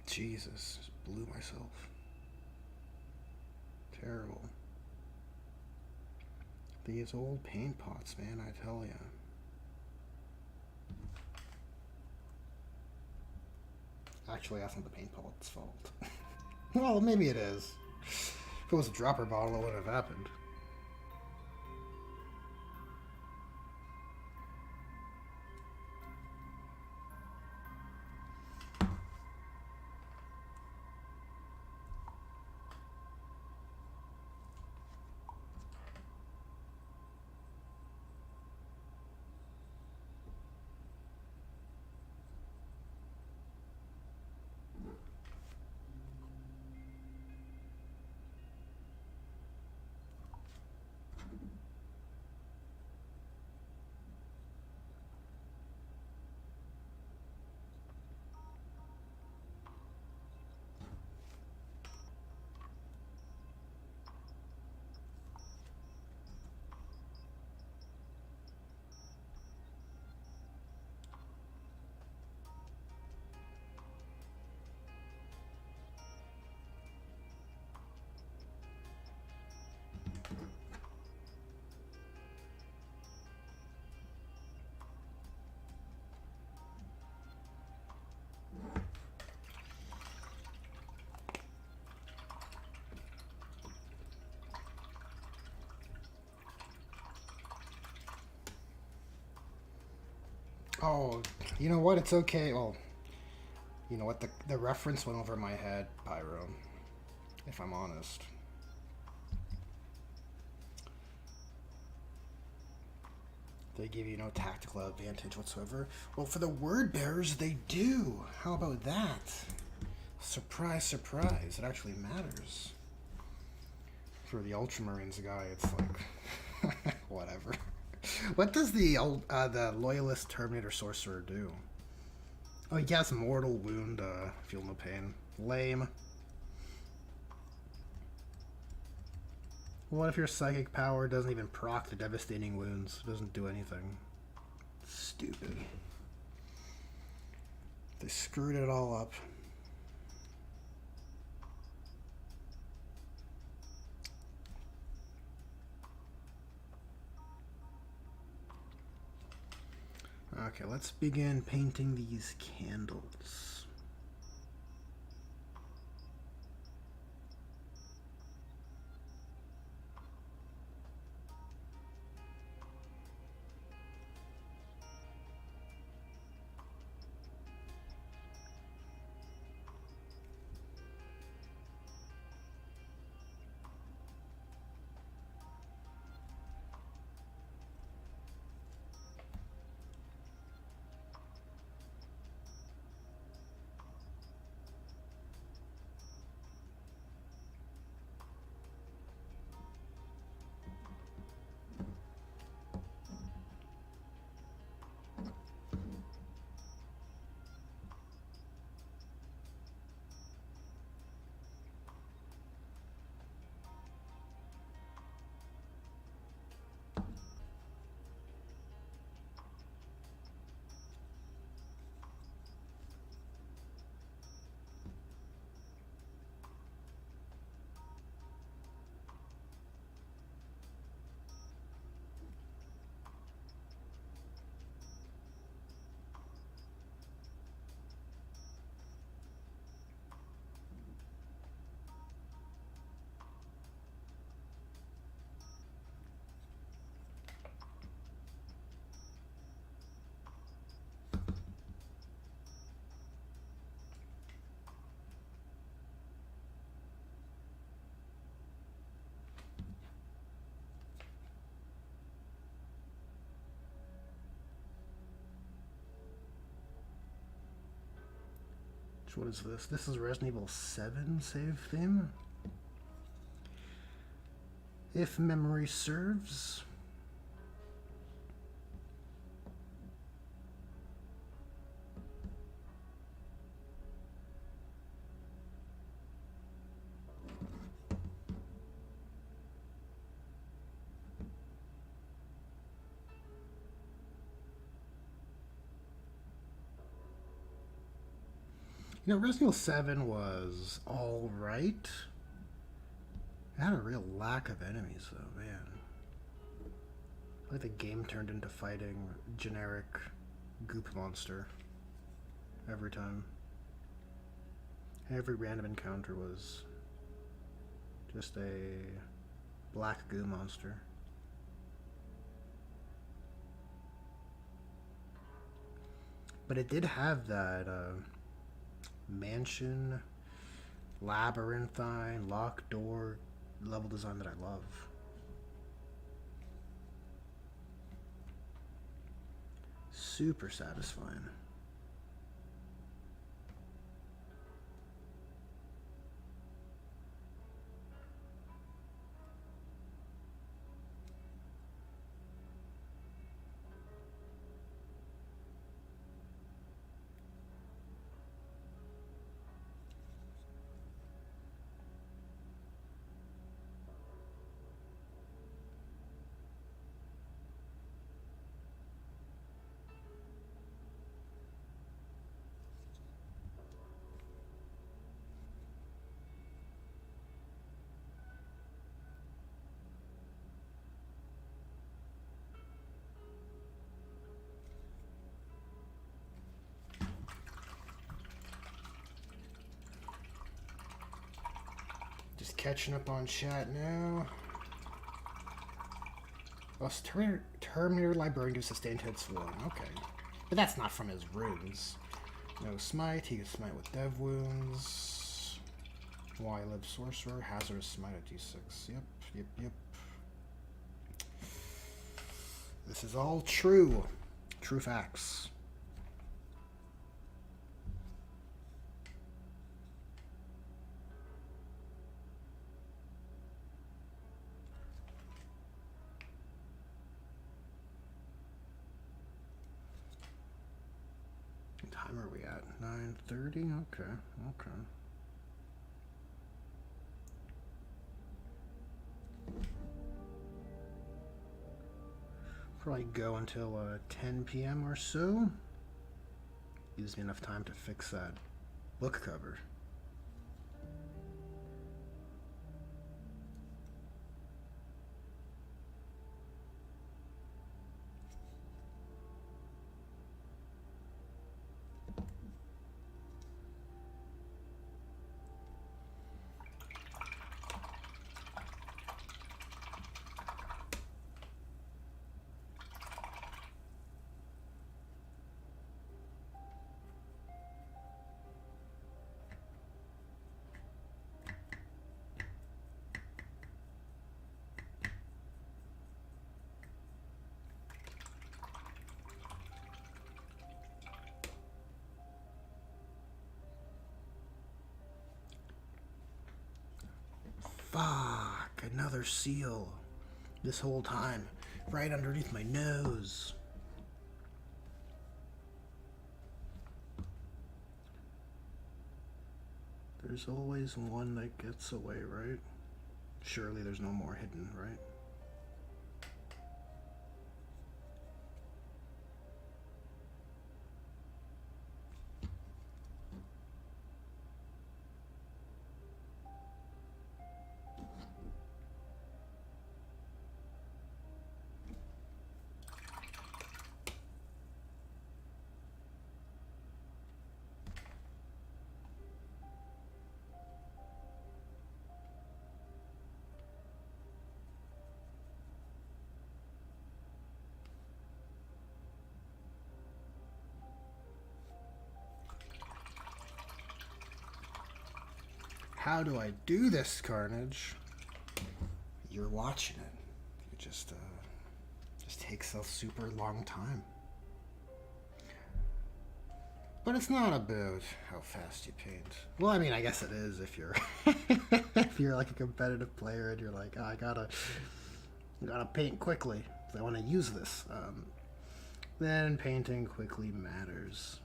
Jesus, just blew myself. Terrible. These old paint pots, man, I tell ya. Actually, that's not the paint pot's fault. Well, maybe it is. If it was a dropper bottle, it wouldn't have happened. Oh, you know what? It's okay. Well, you know what? The reference went over my head, Pyro, if I'm honest. They give you no tactical advantage whatsoever. Well, for the word bearers, they do. How about that? Surprise, surprise. It actually matters. For the Ultramarines guy, it's like, whatever. What does the Loyalist Terminator Sorcerer do? Oh, he has mortal wound, feel no pain. Lame. What if your psychic power doesn't even proc the devastating wounds? It doesn't do anything. Stupid. They screwed it all up. Okay, let's begin painting these candles. What is this? This is Resident Evil 7 save theme. If memory serves. You know, Resident Evil 7 was alright. It had a real lack of enemies, though, man. Like the game turned into fighting generic goop monster every time. Every random encounter was just a black goo monster. But it did have that mansion, labyrinthine, locked door level design that I love. Super satisfying. Catching up on chat now. Oh, Terminator Librarian to sustain hits one. Okay. But that's not from his runes. No smite. He can smite with dev wounds. Why live sorcerer. Hazardous smite at d6. Yep. This is all true. True facts. Time are we at? 9:30? Okay. Probably go until 10 p.m. or so. Gives me enough time to fix that book cover. Fuck, another seal. This whole time, right underneath my nose. There's always one that gets away, right? Surely there's no more hidden, right? How do I do this, Carnage? You're watching it. It just takes a super long time. But it's not about how fast you paint. Well, I mean, I guess it is if you're if you're like a competitive player and you're like, oh, I gotta paint quickly if I want to use this. Then painting quickly matters.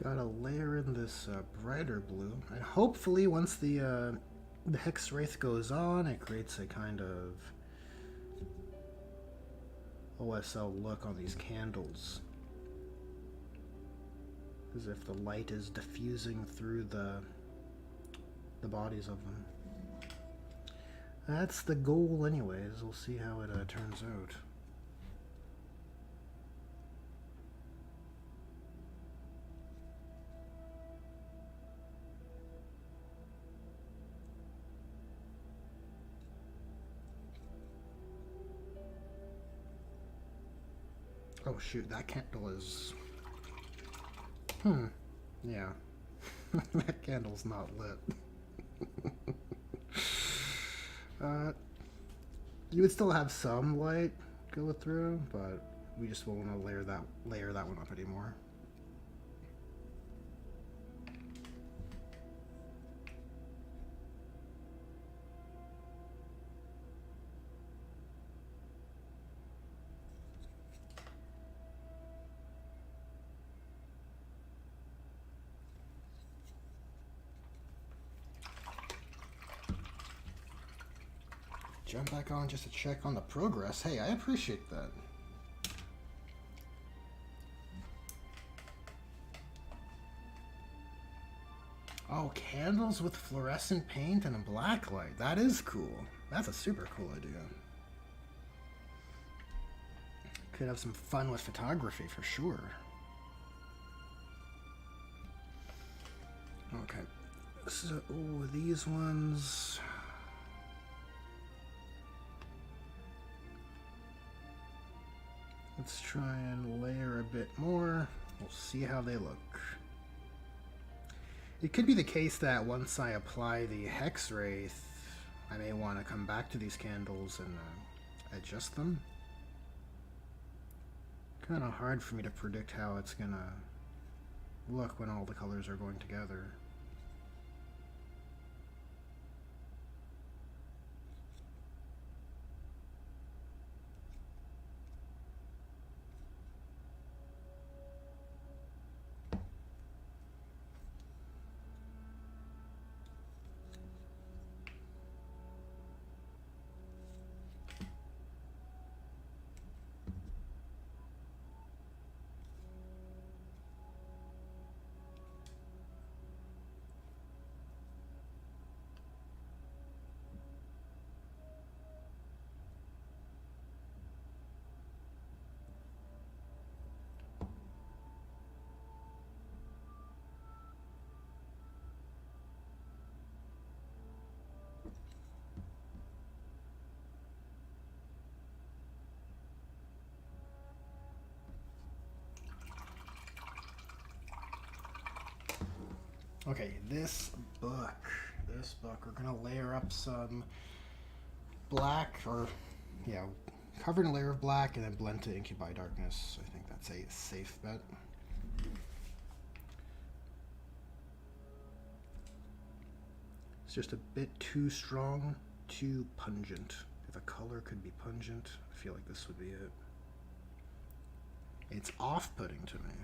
Gotta layer in this brighter blue, and hopefully once the Hex Wraith goes on, it creates a kind of OSL look on these candles, as if the light is diffusing through the bodies of them. That's the goal anyways. We'll see how it turns out. Oh shoot, that candle is... Yeah. That candle's not lit. You would still have some light go through, but we just won't want to layer that one up anymore. Jump back on just to check on the progress. Hey, I appreciate that. Oh, candles with fluorescent paint and a black light. That is cool. That's a super cool idea. Could have some fun with photography for sure. Okay. So, these ones... Let's try and layer a bit more. We'll see how they look. It could be the case that once I apply the Hex Wraith, I may want to come back to these candles and adjust them. Kind of hard for me to predict how it's gonna look when all the colors are going together. Okay, this book, we're gonna layer up some black, or, yeah, cover in a layer of black and then blend to Incubi Darkness. I think that's a safe bet. It's just a bit too strong, too pungent. If a color could be pungent, I feel like this would be it. It's off-putting to me.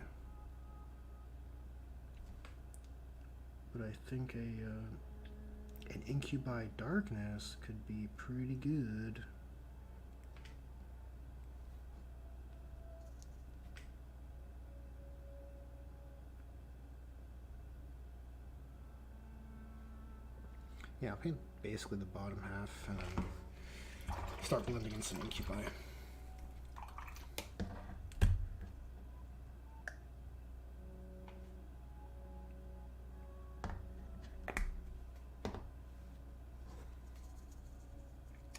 But I think an Incubi Darkness could be pretty good. Yeah, I'll paint basically the bottom half and then start blending in some incubi.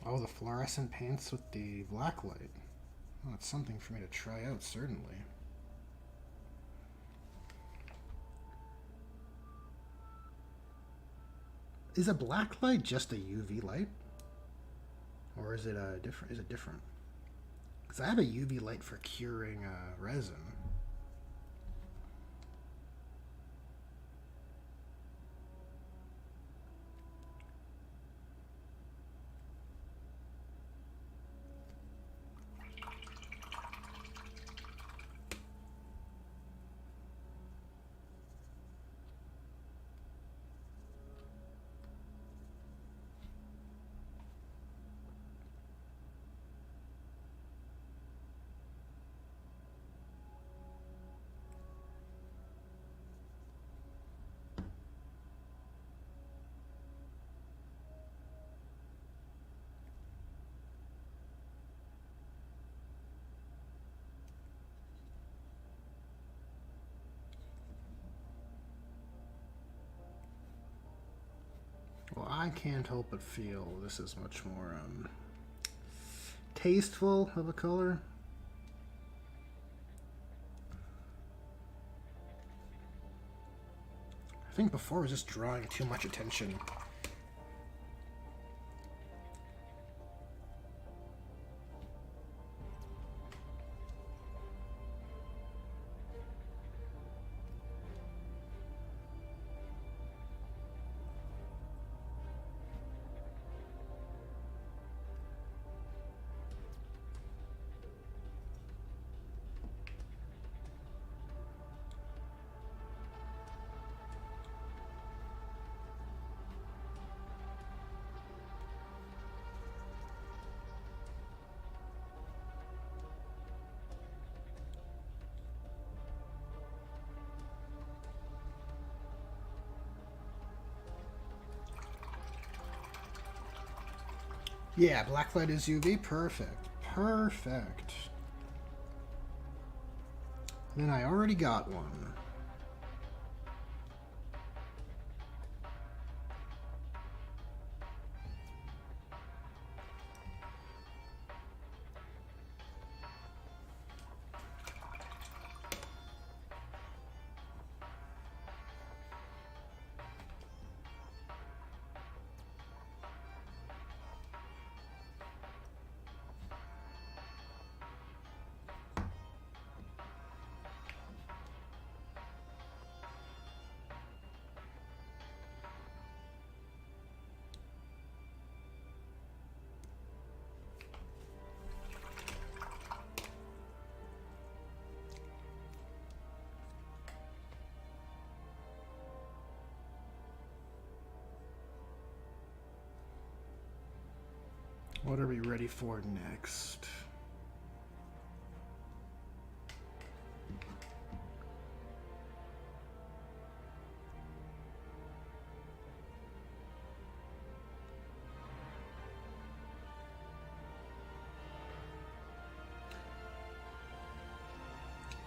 Oh, the fluorescent paints with the black light. Oh, that's something for me to try out, certainly. Is a black light just a UV light? Or is it different? Is it different? Because I have a UV light for curing resin. Well, I can't help but feel this is much more tasteful of a color. I think before it was just drawing too much attention. Yeah, blacklight is UV. Perfect. Perfect. Then I already got one. What are we ready for next?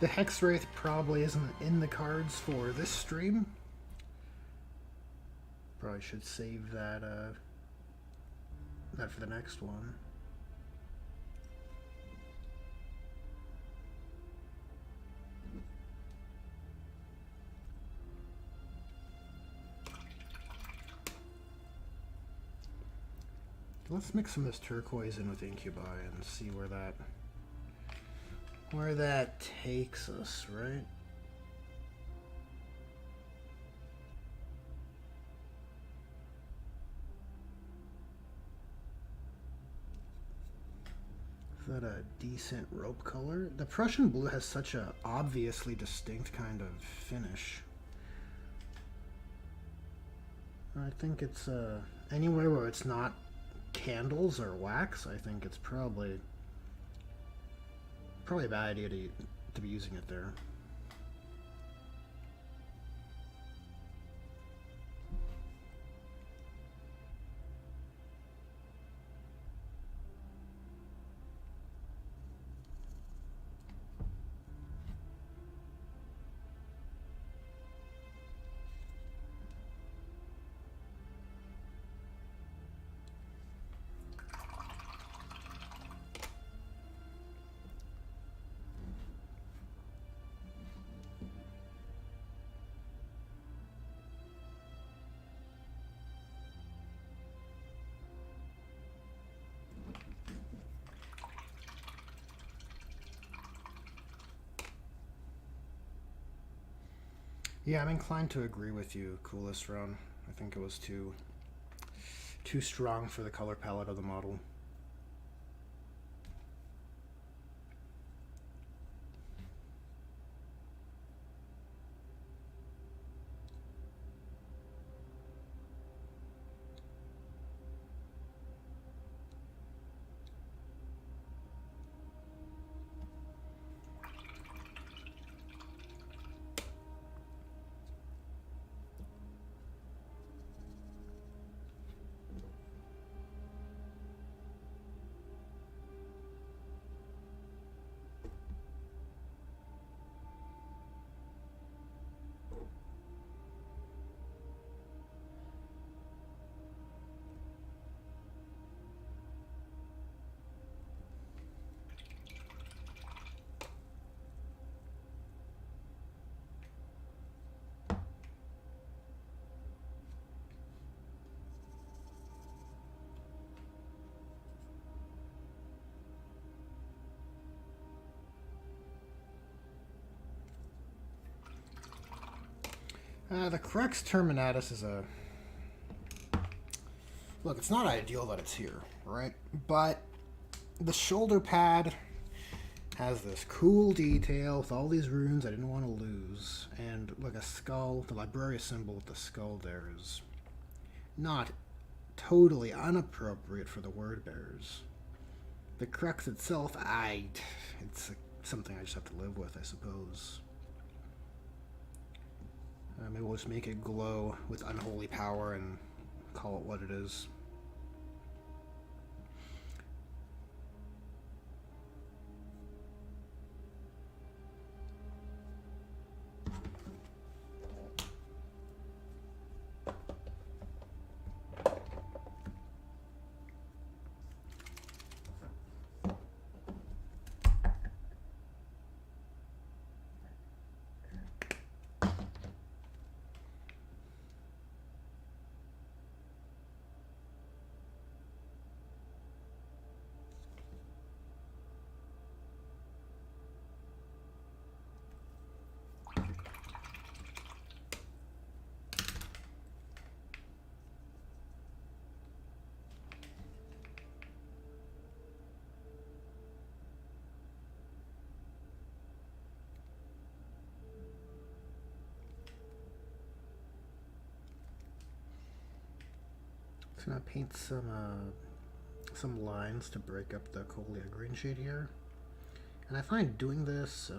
The Hexwraith probably isn't in the cards for this stream. Probably should save that that for the next one. Let's mix some of this turquoise in with incubi and see where that takes us, right? Is that a decent rope color? The Prussian blue has such a obviously distinct kind of finish. I think it's anywhere where it's not candles or wax, I think it's probably a bad idea to be using it there. Yeah, I'm inclined to agree with you, Coolest Run. I think it was too strong for the color palette of the model. The Crux Terminatus is a... Look, it's not ideal that it's here, right? But the shoulder pad has this cool detail with all these runes I didn't want to lose. And look, a skull, the Libraria symbol with the skull there is not totally inappropriate for the word bearers. The Crux itself, it's something I just have to live with, I suppose. Maybe we'll just make it glow with unholy power and call it what it is. I'm gonna paint some lines to break up the Colia green shade here, and I find doing this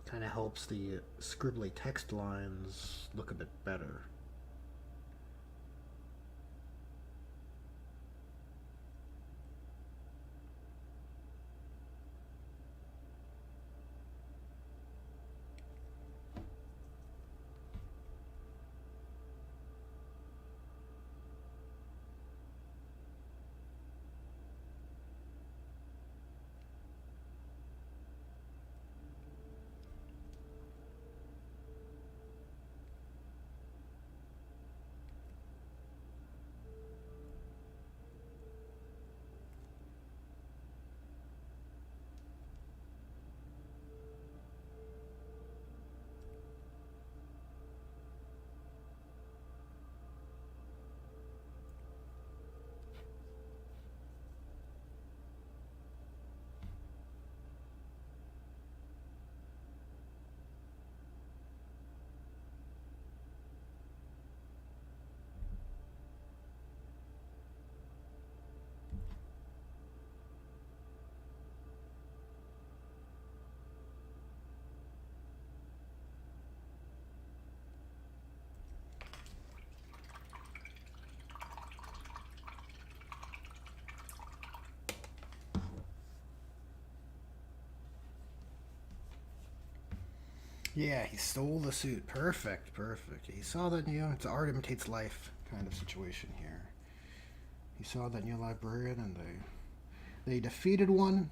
kind of helps the scribbly text lines look a bit better. Yeah, he stole the suit. Perfect, perfect. He saw that new, it's art imitates life kind of situation here. He saw that new librarian and they defeated one.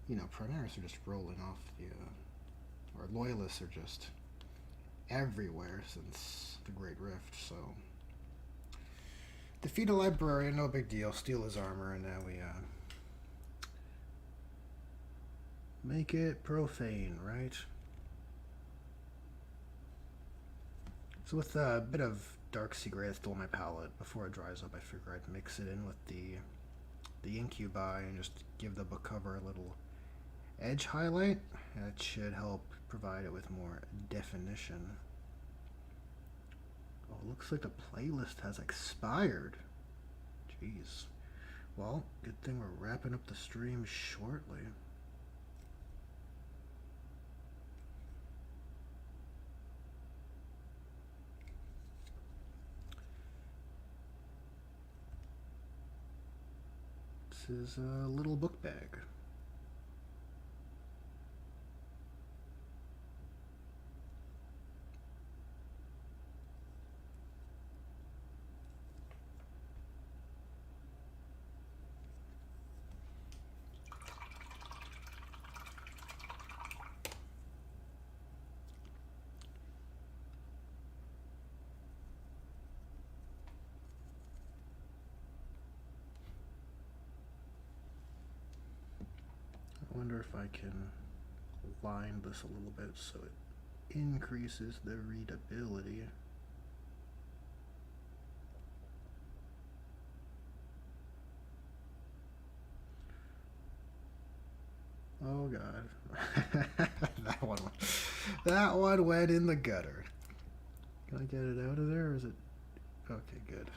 You know, Primaris are just rolling off the, or Loyalists are just everywhere since the Great Rift, so. Defeat a librarian, no big deal. Steal his armor, and now we, make it profane, right? So with a bit of dark sea gray that's still on my palette, before it dries up, I figure I'd mix it in with the incubi and just give the book cover a little edge highlight. That should help provide it with more definition. Oh, it looks like the playlist has expired. Jeez. Well, good thing we're wrapping up the stream shortly. This is a little book bag. I wonder if I can line this a little bit so it increases the readability. Oh god. that one went in the gutter. Can I get it out of there, or is it okay? Good.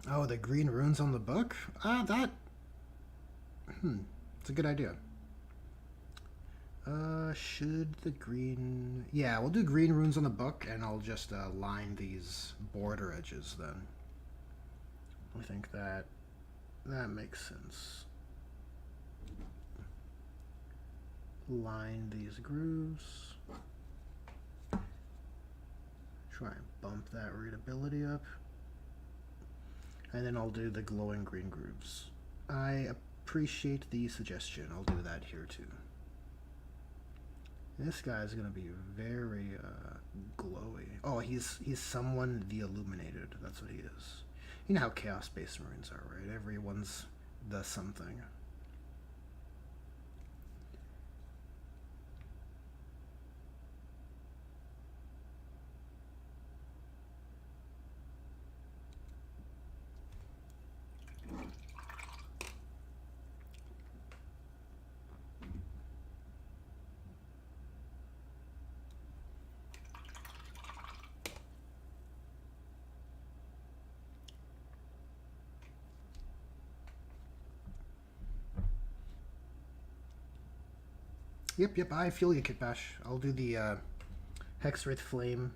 Oh, the green runes on the book? It's a good idea. Should the green... Yeah, we'll do green runes on the book, and I'll just line these border edges then. I think that makes sense. Line these grooves. Try and bump that readability up. And then I'll do the glowing green grooves. I appreciate the suggestion. I'll do that here too. This guy's gonna be very glowy. Oh, he's someone the illuminated. That's what he is. You know how Chaos Space Marines are, right? Everyone's the something. Yep, I feel you, Kitbash. I'll do the Hexwraith Flame.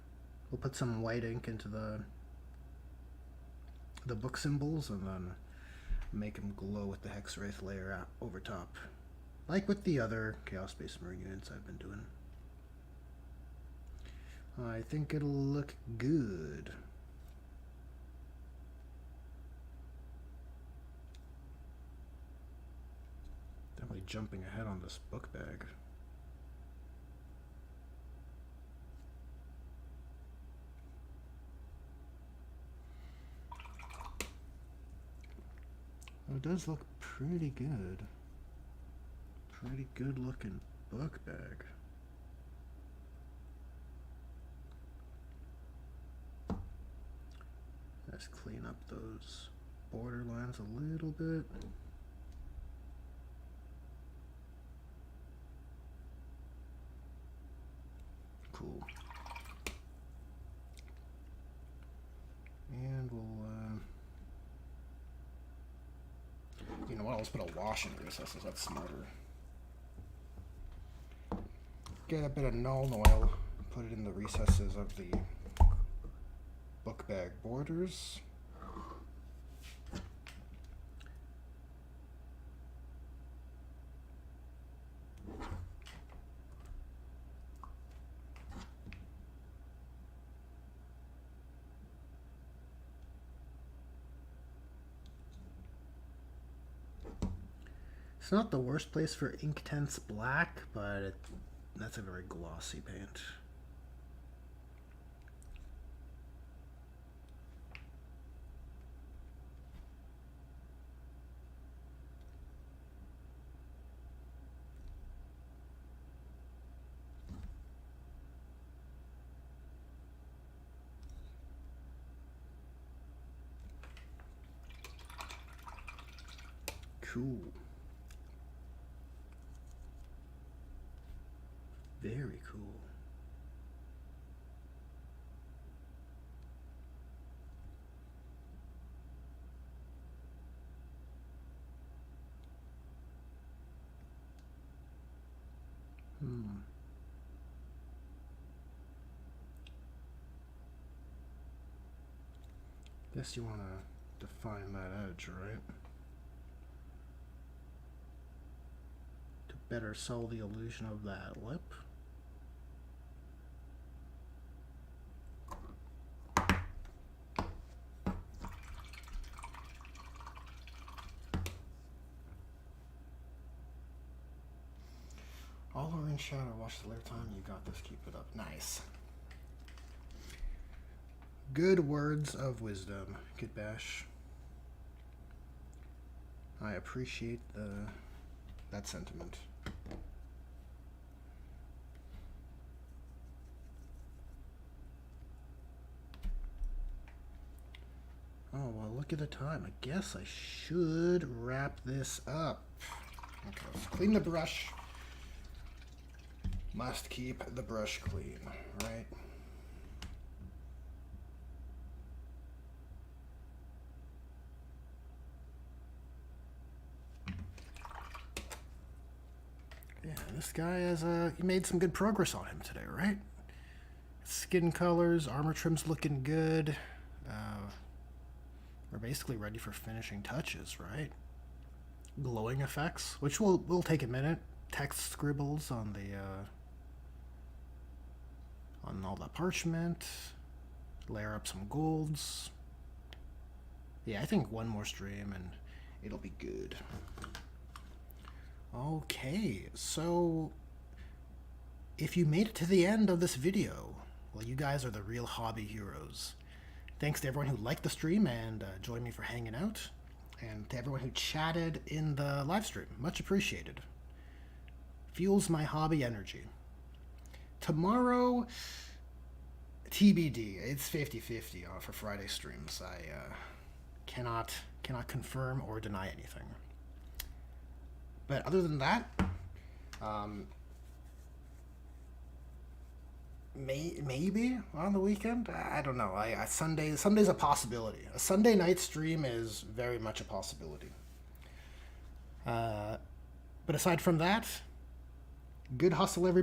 We'll put some white ink into the book symbols and then make them glow with the Hexwraith layer over top. Like with the other Chaos Space Marine units I've been doing. I think it'll look good. Definitely jumping ahead on this book bag. It does look pretty good. Pretty good looking book bag. Let's clean up those border lines a little bit. Cool. And we'll you know what, let's put a wash in the recesses, that's smarter. Get a bit of Nuln Oil, put it in the recesses of the book bag borders. It's not the worst place for Inktense Black, but that's a very glossy paint. cool. Very cool. Guess you want to define that edge, right? To better sell the illusion of that lip. All orange shadow, watch the layer time. You got this, keep it up. Nice. Good words of wisdom, Kitbash. I appreciate that sentiment. Oh, well, look at the time. I guess I should wrap this up. Okay, let's clean the brush. Must keep the brush clean, right? Yeah, this guy has he made some good progress on him today, right? Skin colors, armor trim's looking good. We're basically ready for finishing touches, right? Glowing effects, which will take a minute. Text scribbles on the on all the parchment. Layer up some golds. Yeah, I think one more stream and it'll be good. Okay, so if you made it to the end of this video, well, you guys are the real hobby heroes. Thanks to everyone who liked the stream and joined me for hanging out, and to everyone who chatted in the live stream. Much appreciated. Fuels my hobby energy. Tomorrow, TBD. It's 50-50 for Friday streams. I cannot confirm or deny anything. But other than that, maybe on the weekend. I don't know. Sunday's a possibility. A Sunday night stream is very much a possibility. But aside from that, good hustle, everybody.